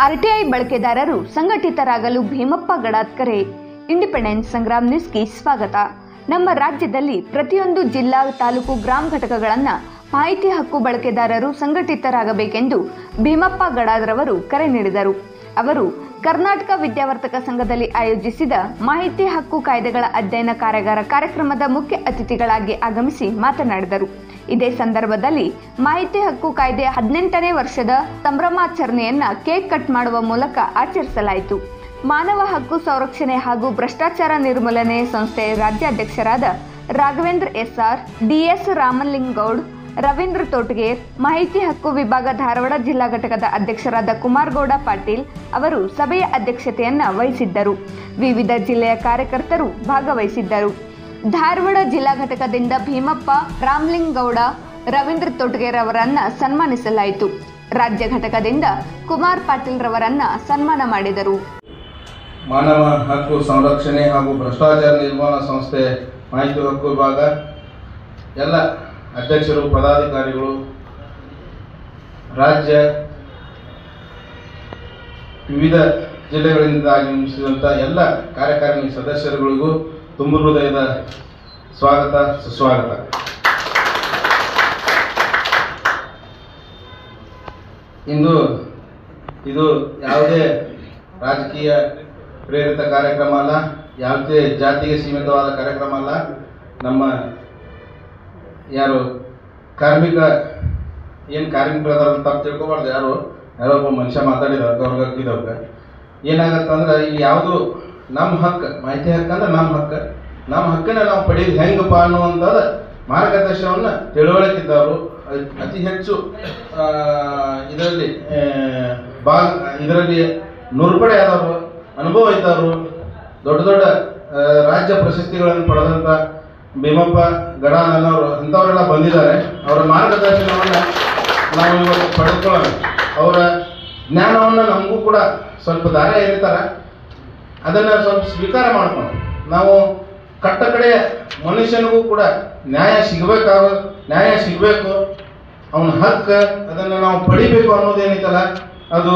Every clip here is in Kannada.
ಆರ್ಟಿಐ ಬಳಕೆದಾರರು ಸಂಘಟಿತರಾಗಲು ಭೀಮಪ್ಪ ಗಡಾದ್ಕರೆ ಇಂಡಿಪೆಂಡೆನ್ಸ್ ಸಂಗ್ರಾಮ್ ನ್ಯೂಸ್ಗೆ ಸ್ವಾಗತ. ನಮ್ಮ ರಾಜ್ಯದಲ್ಲಿ ಪ್ರತಿಯೊಂದು ಜಿಲ್ಲಾ ತಾಲೂಕು ಗ್ರಾಮ ಘಟಕಗಳನ್ನು ಮಾಹಿತಿ ಹಕ್ಕು ಬಳಕೆದಾರರು ಸಂಘಟಿತರಾಗಬೇಕೆಂದು ಭೀಮಪ್ಪ ಗಡಾದ್ರವರು ಕರೆ ನೀಡಿದರು. ಅವರು ಕರ್ನಾಟಕ ವಿದ್ಯಾವರ್ತಕ ಸಂಘದಲ್ಲಿ ಆಯೋಜಿಸಿದ ಮಾಹಿತಿ ಹಕ್ಕು ಕಾಯ್ದೆಗಳ ಅಧ್ಯಯನ ಕಾರ್ಯಾಗಾರ ಕಾರ್ಯಕ್ರಮದ ಮುಖ್ಯ ಅತಿಥಿಗಳಾಗಿ ಆಗಮಿಸಿ ಮಾತನಾಡಿದರು. ಇದೇ ಸಂದರ್ಭದಲ್ಲಿ ಮಾಹಿತಿ ಹಕ್ಕು ಕಾಯ್ದೆ 18ನೇ ವರ್ಷದ ಸಂಭ್ರಮಾಚರಣೆಯನ್ನ ಕೇಕ್ ಕಟ್ ಮಾಡುವ ಮೂಲಕ ಆಚರಿಸಲಾಯಿತು. ಮಾನವ ಹಕ್ಕು ಸಂರಕ್ಷಣೆ ಹಾಗೂ ಭ್ರಷ್ಟಾಚಾರ ನಿರ್ಮೂಲನೆ ಸಂಸ್ಥೆಯ ರಾಜ್ಯಾಧ್ಯಕ್ಷರಾದ ರಾಘವೇಂದ್ರ ಎಸ್ಆರ್, ಡಿಎಸ್ ರಾಮಲಿಂಗೌಡ್, ರವೀಂದ್ರ ತೋಟಗೇರ್, ಮಾಹಿತಿ ಹಕ್ಕು ವಿಭಾಗ ಧಾರವಾಡ ಜಿಲ್ಲಾ ಘಟಕದ ಅಧ್ಯಕ್ಷರಾದ ಕುಮಾರಗೌಡ ಪಾಟೀಲ್ ಅವರು ಸಭೆಯ ಅಧ್ಯಕ್ಷತೆಯನ್ನು ವಹಿಸಿದ್ದರು. ವಿವಿಧ ಜಿಲ್ಲೆಯ ಕಾರ್ಯಕರ್ತರು ಭಾಗವಹಿಸಿದ್ದರು. ಧಾರವಾಡ ಜಿಲ್ಲಾ ಘಟಕದಿಂದ ಭೀಮಪ್ಪ, ರಾಮಲಿಂಗೌಡ, ರವೀಂದ್ರ ತೋಟಗೇರ್ ಅವರನ್ನ ಸನ್ಮಾನಿಸಲಾಯಿತು. ರಾಜ್ಯ ಘಟಕದಿಂದ ಕುಮಾರ್ ಪಾಟೀಲ್ ರವರನ್ನ ಸನ್ಮಾನ ಮಾಡಿದರು. ಮಾನವ ಹಕ್ಕು ಸಂರಕ್ಷಣೆ ಹಾಗೂ ಭ್ರಷ್ಟಾಚಾರ ನಿರ್ಮೂಲನಾ ಸಂಸ್ಥೆ ಮಾಹಿತಿ ಹಕ್ಕು ವಿಭಾಗ ಎಲ್ಲ ಅಧ್ಯಕ್ಷರು, ಪದಾಧಿಕಾರಿಗಳು, ರಾಜ್ಯ ವಿವಿಧ ಜಿಲ್ಲೆಗಳಿಂದ ಆಗಮಿಸಿದಂಥ ಎಲ್ಲ ಕಾರ್ಯಕಾರಿಣಿ ಸದಸ್ಯರುಗಳಿಗೂ ತುಂಬ ಹೃದಯದ ಸ್ವಾಗತ, ಸುಸ್ವಾಗತ. ಇಂದು ಇದು ಯಾವುದೇ ರಾಜಕೀಯ ಪ್ರೇರಿತ ಕಾರ್ಯಕ್ರಮ ಅಲ್ಲ, ಯಾವುದೇ ಜಾತಿಗೆ ಸೀಮಿತವಾದ ಕಾರ್ಯಕ್ರಮ ಅಲ್ಲ. ನಮ್ಮ ಯಾರು ಕಾರ್ಮಿಕರದಾರ ತಪ್ಪು ತಿಳ್ಕೊಬಾರ್ದು. ಯಾರೋ ಒಬ್ಬ ಮನುಷ್ಯ ಮಾತಾಡಿದವ್ರಿಗೆ ಅವ್ರಿಗೆ ಹಾಕಿದವ್ರಿಗೆ ಏನಾಗತ್ತಂದ್ರೆ ಇಲ್ಲಿ ಯಾವುದು ನಮ್ಮ ಹಕ್ಕು, ಮಾಹಿತಿ ಹಕ್ಕು ಅಂದ್ರೆ ನಮ್ಮ ಹಕ್ಕನ್ನು ನಾವು ಪಡೆಯೋದು ಹೆಂಗಪ್ಪ ಅನ್ನುವಂಥದ್ದು ಮಾರ್ಗದರ್ಶನವನ್ನು ತಿಳುವಳಿಕಿದ್ದವರು ಅತಿ ಹೆಚ್ಚು ಇದರಲ್ಲಿ ನುರ್ಪಡೆ ಆದವರು, ಅನುಭವ ಇದ್ದವರು, ದೊಡ್ಡ ದೊಡ್ಡ ರಾಜ್ಯ ಪ್ರಶಸ್ತಿಗಳನ್ನು ಪಡೆದಂಥ ಭೀಮಪ್ಪ ಗಡಾದ್ ಅನ್ನೋರು ಅಂಥವರೆಲ್ಲ ಬಂದಿದ್ದಾರೆ. ಅವರ ಮಾರ್ಗದರ್ಶನವನ್ನು ನಾವು ಇವತ್ತು ಪಡೆದುಕೊಳ್ಳೋಣ. ಅವರ ಜ್ಞಾನವನ್ನು ನಮಗೂ ಕೂಡ ಸ್ವಲ್ಪ ದಾರಿ ಇರ್ತಾರೆ, ಅದನ್ನು ಸ್ವಲ್ಪ ಸ್ವೀಕಾರ ಮಾಡ್ಕೊಂಡು ನಾವು ಕಟ್ಟ ಕಡೆ ಮನುಷ್ಯನಿಗೂ ಕೂಡ ನ್ಯಾಯ ಸಿಗಬೇಕು, ಅವನ ಹಕ್ಕು ಅದನ್ನು ನಾವು ಪಡಿಬೇಕು ಅನ್ನೋದೇನಿತ್ತಲ್ಲ, ಅದು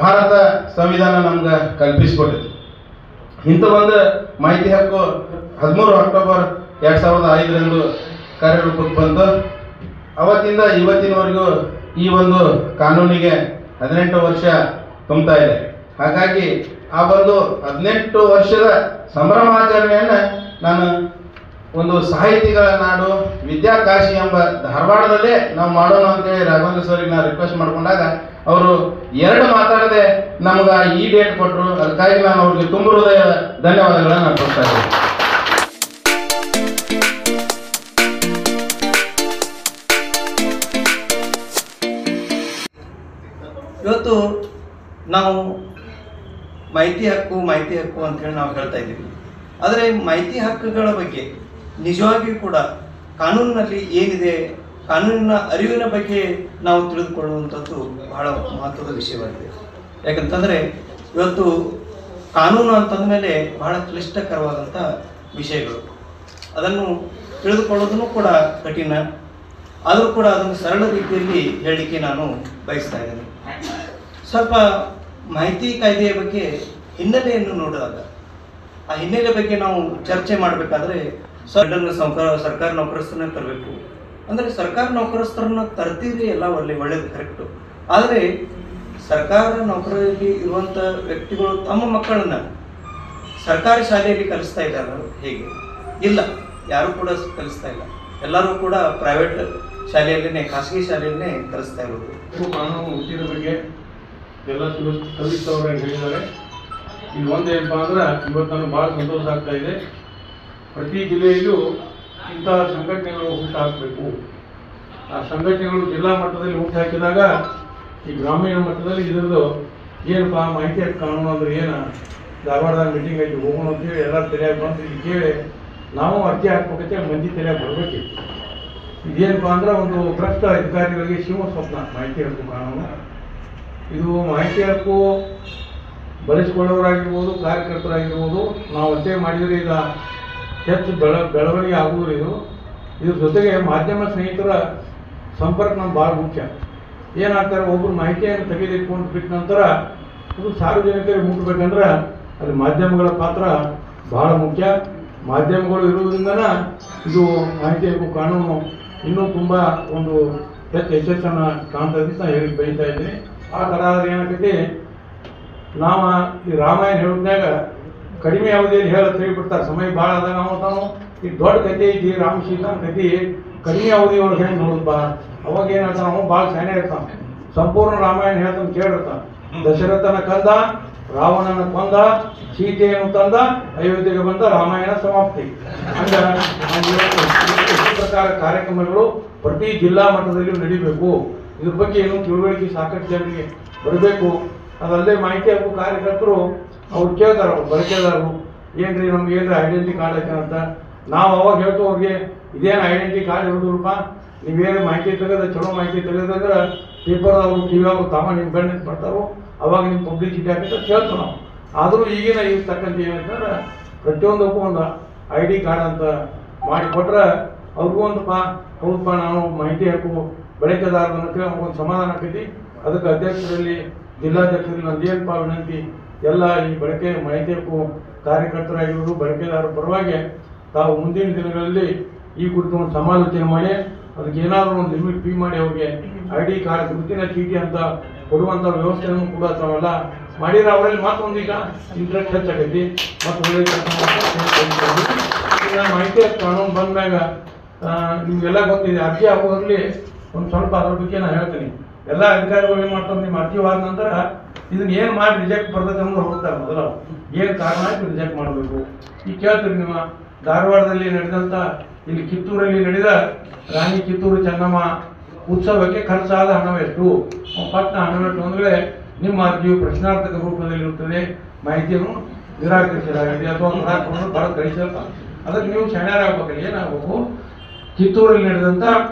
ಭಾರತ ಸಂವಿಧಾನ ನಮ್ಗೆ ಕಲ್ಪಿಸಿಕೊಟ್ಟಿದೆ. ಇಂಥ ಒಂದು ಮಾಹಿತಿ ಹಕ್ಕು 13 ಅಕ್ಟೋಬರ್ 2005 ಕಾರ್ಯರೂಪಕ್ಕೆ ಬಂತು. ಅವತ್ತಿಂದ ಇವತ್ತಿನವರೆಗೂ ಈ ಒಂದು ಕಾನೂನಿಗೆ 18 ವರ್ಷ ತುಂಬ್ತಾ ಇದೆ. ಹಾಗಾಗಿ ಆ ಒಂದು 18 ವರ್ಷದ ಸಂಭ್ರಮಾಚರಣೆಯನ್ನು ನಾನು ಒಂದು ಸಾಹಿತಿಗಳ ನಾಡು ವಿದ್ಯಾಕಾಶಿ ಎಂಬ ಧಾರವಾಡದಲ್ಲೇ ನಾವು ಮಾಡೋಣ ಅಂತೇಳಿ ರಾಘವೇಂದ್ರ ಸರ್ಗೆ ನಾನು ರಿಕ್ವೆಸ್ಟ್ ಮಾಡ್ಕೊಂಡಾಗ ಅವರು 2 ಮಾತಾಡದೆ ನಮ್ಗೆ ಈ ಡೇಟ್ ಕೊಟ್ಟರು. ಅದಕ್ಕಾಗಿ ನಾನು ಅವ್ರಿಗೆ ತುಂಬ ಹೃದಯ ಧನ್ಯವಾದಗಳನ್ನು ನಾನು ಕೊಡ್ತಾ ಇದ್ದೀನಿ. ಇವತ್ತು ನಾವು ಮಾಹಿತಿ ಹಕ್ಕು ಅಂತೇಳಿ ನಾವು ಹೇಳ್ತಾ ಇದ್ದೀವಿ. ಆದರೆ ಮಾಹಿತಿ ಹಕ್ಕುಗಳ ಬಗ್ಗೆ ನಿಜವಾಗಿಯೂ ಕೂಡ ಕಾನೂನಿನಲ್ಲಿ ಏನಿದೆ, ಕಾನೂನಿನ ಅರಿವಿನ ಬಗ್ಗೆ ನಾವು ತಿಳಿದುಕೊಳ್ಳುವಂಥದ್ದು ಬಹಳ ಮಹತ್ವದ ವಿಷಯವಾಗಿದೆ. ಯಾಕಂತಂದರೆ ಇವತ್ತು ಕಾನೂನು ಅಂತಂದಮೇಲೆ ಬಹಳ ಕ್ಲಿಷ್ಟಕರವಾದಂಥ ವಿಷಯಗಳು, ಅದನ್ನು ತಿಳಿದುಕೊಳ್ಳೋದನ್ನು ಕೂಡ ಕಠಿಣ. ಆದರೂ ಕೂಡ ಅದನ್ನು ಸರಳ ರೀತಿಯಲ್ಲಿ ಹೇಳಲಿಕ್ಕೆ ನಾನು ಬಯಸ್ತಾ ಇದ್ದೇನೆ. ಸ್ವಲ್ಪ ಮಾಹಿತಿ ಕಾಯ್ದೆಯ ಬಗ್ಗೆ ಹಿನ್ನೆಲೆಯನ್ನು ನೋಡಿದಾಗ ಆ ಹಿನ್ನೆಲೆ ಬಗ್ಗೆ ನಾವು ಚರ್ಚೆ ಮಾಡಬೇಕಾದ್ರೆ ಸರ್ಕಾರ ನೌಕರಸ್ಥರನ್ನ ತರಬೇಕು ಅಂದರೆ ಸರ್ಕಾರ ನೌಕರಸ್ಥರನ್ನ ತರ್ತೀರಿ ಎಲ್ಲ ಒಳ್ಳೇದು, ಕರೆಕ್ಟು. ಆದರೆ ಸರ್ಕಾರ ನೌಕರರಲ್ಲಿ ಇರುವಂಥ ವ್ಯಕ್ತಿಗಳು ತಮ್ಮ ಮಕ್ಕಳನ್ನ ಸರ್ಕಾರಿ ಶಾಲೆಯಲ್ಲಿ ಕಲಿಸ್ತಾ ಇದ್ದಾರೆ ಹೇಗೆ? ಇಲ್ಲ, ಯಾರೂ ಕೂಡ ಕಲಿಸ್ತಾ ಇಲ್ಲ. ಎಲ್ಲರೂ ಕೂಡ ಪ್ರೈವೇಟ್ ಶಾಲೆಯಲ್ಲೇ, ಖಾಸಗಿ ಶಾಲೆಯಲ್ಲೇ ಕಲಿಸ್ತಾ ಇರೋದು. ಕಾನೂನು ಹುಟ್ಟಿದ ಬಗ್ಗೆ ಎಲ್ಲ ಕಲಿಸ್ತವ್ರು ಹೇಳಿದ್ದಾರೆ. ಇದು ಒಂದೇನಪ್ಪ ಅಂದ್ರೆ ಇವತ್ತು ನನಗೆ ಭಾಳ ಸಂತೋಷ ಆಗ್ತಾ ಇದೆ. ಪ್ರತಿ ಜಿಲ್ಲೆಯಲ್ಲೂ ಇಂಥ ಸಂಘಟನೆಗಳು ಹುಟ್ಟಾಕಬೇಕು. ಆ ಸಂಘಟನೆಗಳು ಜಿಲ್ಲಾ ಮಟ್ಟದಲ್ಲಿ ಹುಟ್ಟಾಕಿದಾಗ ಈ ಗ್ರಾಮೀಣ ಮಟ್ಟದಲ್ಲಿ ಇದರದ್ದು ಏನಪ್ಪ ಮಾಹಿತಿ ಹಕ್ಕು ಕಾನೂನು ಅಂದ್ರೆ ಏನು, ಧಾರವಾಡದಾಗ ಮೀಟಿಂಗ್ ಆಗಿ ಹೋಗೋಣ ಅಂತೇಳಿ ಎಲ್ಲರೂ ತಲೆಯಾಗಿ ಬಂದು ಇಲ್ಲಿ ಕೇಳಿ ನಾವು ಅರ್ಜಿ ಹಾಕ್ಬೇಕಂತೆ ಮಂದಿ ತಲೆಯಾಗಿ ಬರಬೇಕಿತ್ತು. ಇದೇನಪ್ಪ ಅಂದ್ರೆ ಒಂದು ಭ್ರಷ್ಟ ಅಧಿಕಾರಿಗಳಿಗೆ ಶಿವ ಸ್ವಪ್ನ ಮಾಹಿತಿ ಹಕ್ಕು ಕಾನೂನು. ಇದು ಮಾಹಿತಿ ಹಕ್ಕು ಬರೆಸಿಕೊಳ್ಳೋರಾಗಿರ್ಬೋದು, ಕಾರ್ಯಕರ್ತರಾಗಿರ್ಬೋದು, ನಾವು ಅಧ್ಯಯನ ಮಾಡಿದರೆ ಈಗ ಹೆಚ್ಚು ಬೆಳವಣಿಗೆ ಆಗುವುದು. ಇದ್ರ ಜೊತೆಗೆ ಮಾಧ್ಯಮ ಸ್ನೇಹಿತರ ಸಂಪರ್ಕ ನಮ್ಗೆ ಭಾಳ ಮುಖ್ಯ. ಏನಾಗ್ತಾರೆ, ಒಬ್ಬರು ಮಾಹಿತಿಯನ್ನು ತೆಗೆದುಕೊಂಡು ಬಿಟ್ಟ ನಂತರ ಅದು ಸಾರ್ವಜನಿಕರಿಗೆ ಮುಟ್ಟಬೇಕಂದ್ರೆ ಅಲ್ಲಿ ಮಾಧ್ಯಮಗಳ ಪಾತ್ರ ಬಹಳ ಮುಖ್ಯ. ಮಾಧ್ಯಮಗಳು ಇರುವುದರಿಂದನ ಇದು ಮಾಹಿತಿ ಹಕ್ಕು ಕಾನೂನು ಇನ್ನೂ ತುಂಬ ಒಂದು ಯಶಸ್ಸನ್ನು ಕಾಣ್ತದೆ ಅಂತ ಹೇಳಿ ಬಯಸ್ತಾ ಇದ್ದೀನಿ. ಆ ಥರ ಏನಾಗ್ತೈತಿ, ನಾವು ಈ ರಾಮಾಯಣ ಹೇಳೋದ್ನಾಗ ಕಡಿಮೆ ಅವಧಿಯಲ್ಲಿ ಹೇಳತ್ ಹೇಳ್ಬಿಡ್ತಾರೆ, ಸಮಯ ಭಾಳ ಆದಾಗ ನಾವು ಈ ದೊಡ್ಡ ಕತೆ ಐತಿ ರಾಮ ಸೀತಾನ ಕತೆ ಕಡಿಮೆ ಅವಧಿ ಒಳಗೆ ಹೆಂಗೆ ನೋಡಪ್ಪ. ಅವಾಗ ಏನಾಗ್ತಾನ, ನಾವು ಭಾಳ ಶಾನೆ ಇರ್ತಾನೆ, ಸಂಪೂರ್ಣ ರಾಮಾಯಣ ಹೇಳ್ತಾನೆ ಕೇಳಿರ್ತಾನೆ. ದಶರಥನ ಕಂದ, ರಾವಣನ ಕೊಂದ, ಸೀತೆಯನ್ನು ತಂದ, ಅಯೋಧ್ಯೆಗೆ ಬಂದ, ರಾಮಾಯಣ ಸಮಾಪ್ತಿ. ಹಂಗ ಈ ಪ್ರಕಾರ ಕಾರ್ಯಕ್ರಮಗಳು ಪ್ರತಿ ಜಿಲ್ಲಾ ಮಟ್ಟದಲ್ಲಿಯೂ ನಡೀಬೇಕು. ಇದ್ರ ಬಗ್ಗೆ ಏನು ತಿಳುವಳಿಕೆ ಸಾಕಷ್ಟು ಜನರಿಗೆ ಬರಬೇಕು. ಅದಲ್ಲದೆ ಮಾಹಿತಿ ಹಕ್ಕು ಕಾರ್ಯಕರ್ತರು ಅವ್ರು ಕೇಳ್ತಾರೆ, ಅವ್ರು ಬಳಕೆದಾರರು, ಏನ್ರಿ ನಮ್ಗೆ ಏನ್ರಿ ಐಡೆಂಟಿ ಕಾರ್ಡ್ ಐತೆ ಅಂತ. ನಾವು ಅವಾಗ ಹೇಳ್ತು ಅವ್ರಿಗೆ, ಇದೇನು ಐಡೆಂಟಿ ಕಾರ್ಡ್ ಇರೋದಿಲ್ಲಪ್ಪ, ನೀವೇನು ಮಾಹಿತಿ ತೆಗೆದ ಚಲೋ ಮಾಹಿತಿ ತೆಗೆದಂದ್ರೆ ಪೇಪರ್ದವರು ಟಿ ವಿ ಅವರು ತಾಮ ನಿಮ್ಮ ಗಂಡ ಬರ್ತಾರೋ ಅವಾಗ ನಿಮ್ಮ ಪಬ್ಲಿಸಿಟಿ ಆಗುತ್ತೆ ಅಂತ ಹೇಳ್ತು ನಾವು. ಆದರೂ ಈಗಿನ ತಕ್ಕಂತೆ ಏನಂತಂದ್ರೆ ಪ್ರತಿಯೊಂದಕ್ಕೂ ಒಂದು ID ಕಾರ್ಡ್ ಅಂತ ಮಾಡಿಕೊಟ್ರೆ ಅವ್ರಿಗೂ ಒಂದಪ್ಪ ಹೌದಪ್ಪ ನಾನು ಮಾಹಿತಿ ಹಕ್ಕು ಬಳಕೆದಾರರು ಅಂತೇಳಿ ಅವ್ರಿಗೊಂದು ಸಮಾಧಾನ ಆಕೈತಿ. ಅದಕ್ಕೆ ಅಧ್ಯಕ್ಷರಲ್ಲಿ ಜಿಲ್ಲಾಧ್ಯಕ್ಷರಲ್ಲಿ ನಂದೇನಪ್ಪ ವಿನಂತಿ, ಎಲ್ಲ ಈ ಮಾಹಿತಿ ಹಕ್ಕು ಕಾರ್ಯಕರ್ತರಾಗಿರೋದು ಬಳಕೆದಾರರ ಪರವಾಗಿ ತಾವು ಮುಂದಿನ ದಿನಗಳಲ್ಲಿ ಈ ಕುರಿತು ಒಂದು ಸಮಾಲೋಚನೆ ಮಾಡಿ ಅದಕ್ಕೆ ಏನಾದರೂ ಒಂದು ಲಿಮಿಟ್ ಫೀ ಮಾಡಿ ಅವ್ರಿಗೆ ID ಕಾರ್ಡ್ ಗುರುತಿನ ಚೀಟಿ ಅಂತ ಕೊಡುವಂಥ ವ್ಯವಸ್ಥೆಯನ್ನು ಕೂಡ ತಾವೆಲ್ಲ ಮಾಡಿದ್ರೆ ಅವರಲ್ಲಿ ಮತ್ತೊಂದೀಗ ಇಂಟ್ರೆಸ್ಟ್ ಹೆಚ್ಚಾಗೈತಿ ಮತ್ತು ಒಳ್ಳೆ ಮಾಹಿತಿ ಹಕ್ಕು ಕಾನೂನು ಬಂದ್ಮ್ಯಾಗ ನಿಮಗೆಲ್ಲ ಗೊತ್ತಿದೆ. ಅರ್ಜಿ ಆಗೋದ್ರಲ್ಲಿ ಒಂದು ಸ್ವಲ್ಪ ಅದ್ರ ಬಗ್ಗೆ ನಾನು ಹೇಳ್ತೀನಿ. ಎಲ್ಲ ಅಧಿಕಾರಿಗಳು ಏನು ಮಾಡ್ತಾರೆ, ನಿಮ್ಮ ಅರ್ಜಿವಾದ ನಂತರ ಇದನ್ನ ಏನು ಮಾಡಿ ರಿಜೆಕ್ಟ್ ಬರ್ತದೆ ಅನ್ನೋದು ಹೋಗ್ತಾರೆ. ಮೊದಲು ಏನು ಕಾರಣ ಆಯ್ತು ರಿಜೆಕ್ಟ್ ಮಾಡಬೇಕು. ಈಗ ಕೇಳ್ತೀರಿ, ನಿಮ್ಮ ಧಾರವಾಡದಲ್ಲಿ ನಡೆದಂಥ ಇಲ್ಲಿ ಕಿತ್ತೂರಲ್ಲಿ ನಡೆದ ರಾಣಿ ಕಿತ್ತೂರು ಚೆನ್ನಮ್ಮ ಉತ್ಸವಕ್ಕೆ ಖರ್ಚಾದ ಹಣವೆಷ್ಟು, ಪಟ್ನ ಹಣವೆಷ್ಟು ಅಂದರೆ ನಿಮ್ಮ ಅರ್ಜಿಯು ಪ್ರಶ್ನಾರ್ಥಕ ರೂಪದಲ್ಲಿರುತ್ತದೆ, ಮಾಹಿತಿಯನ್ನು ನಿರಾಕರಿಸಲಾಗಿದೆ ಅಥವಾ ಬರ ಕಳಿಸಿರ್ತಾರೆ. ಅದಕ್ಕೆ ನೀವು ಶಣ್ಯರಾಗಬೇಕಲ್ಲ, ಏನಾಗಬೇಕು, ಕಿತ್ತೂರಲ್ಲಿ ನಡೆದಂಥ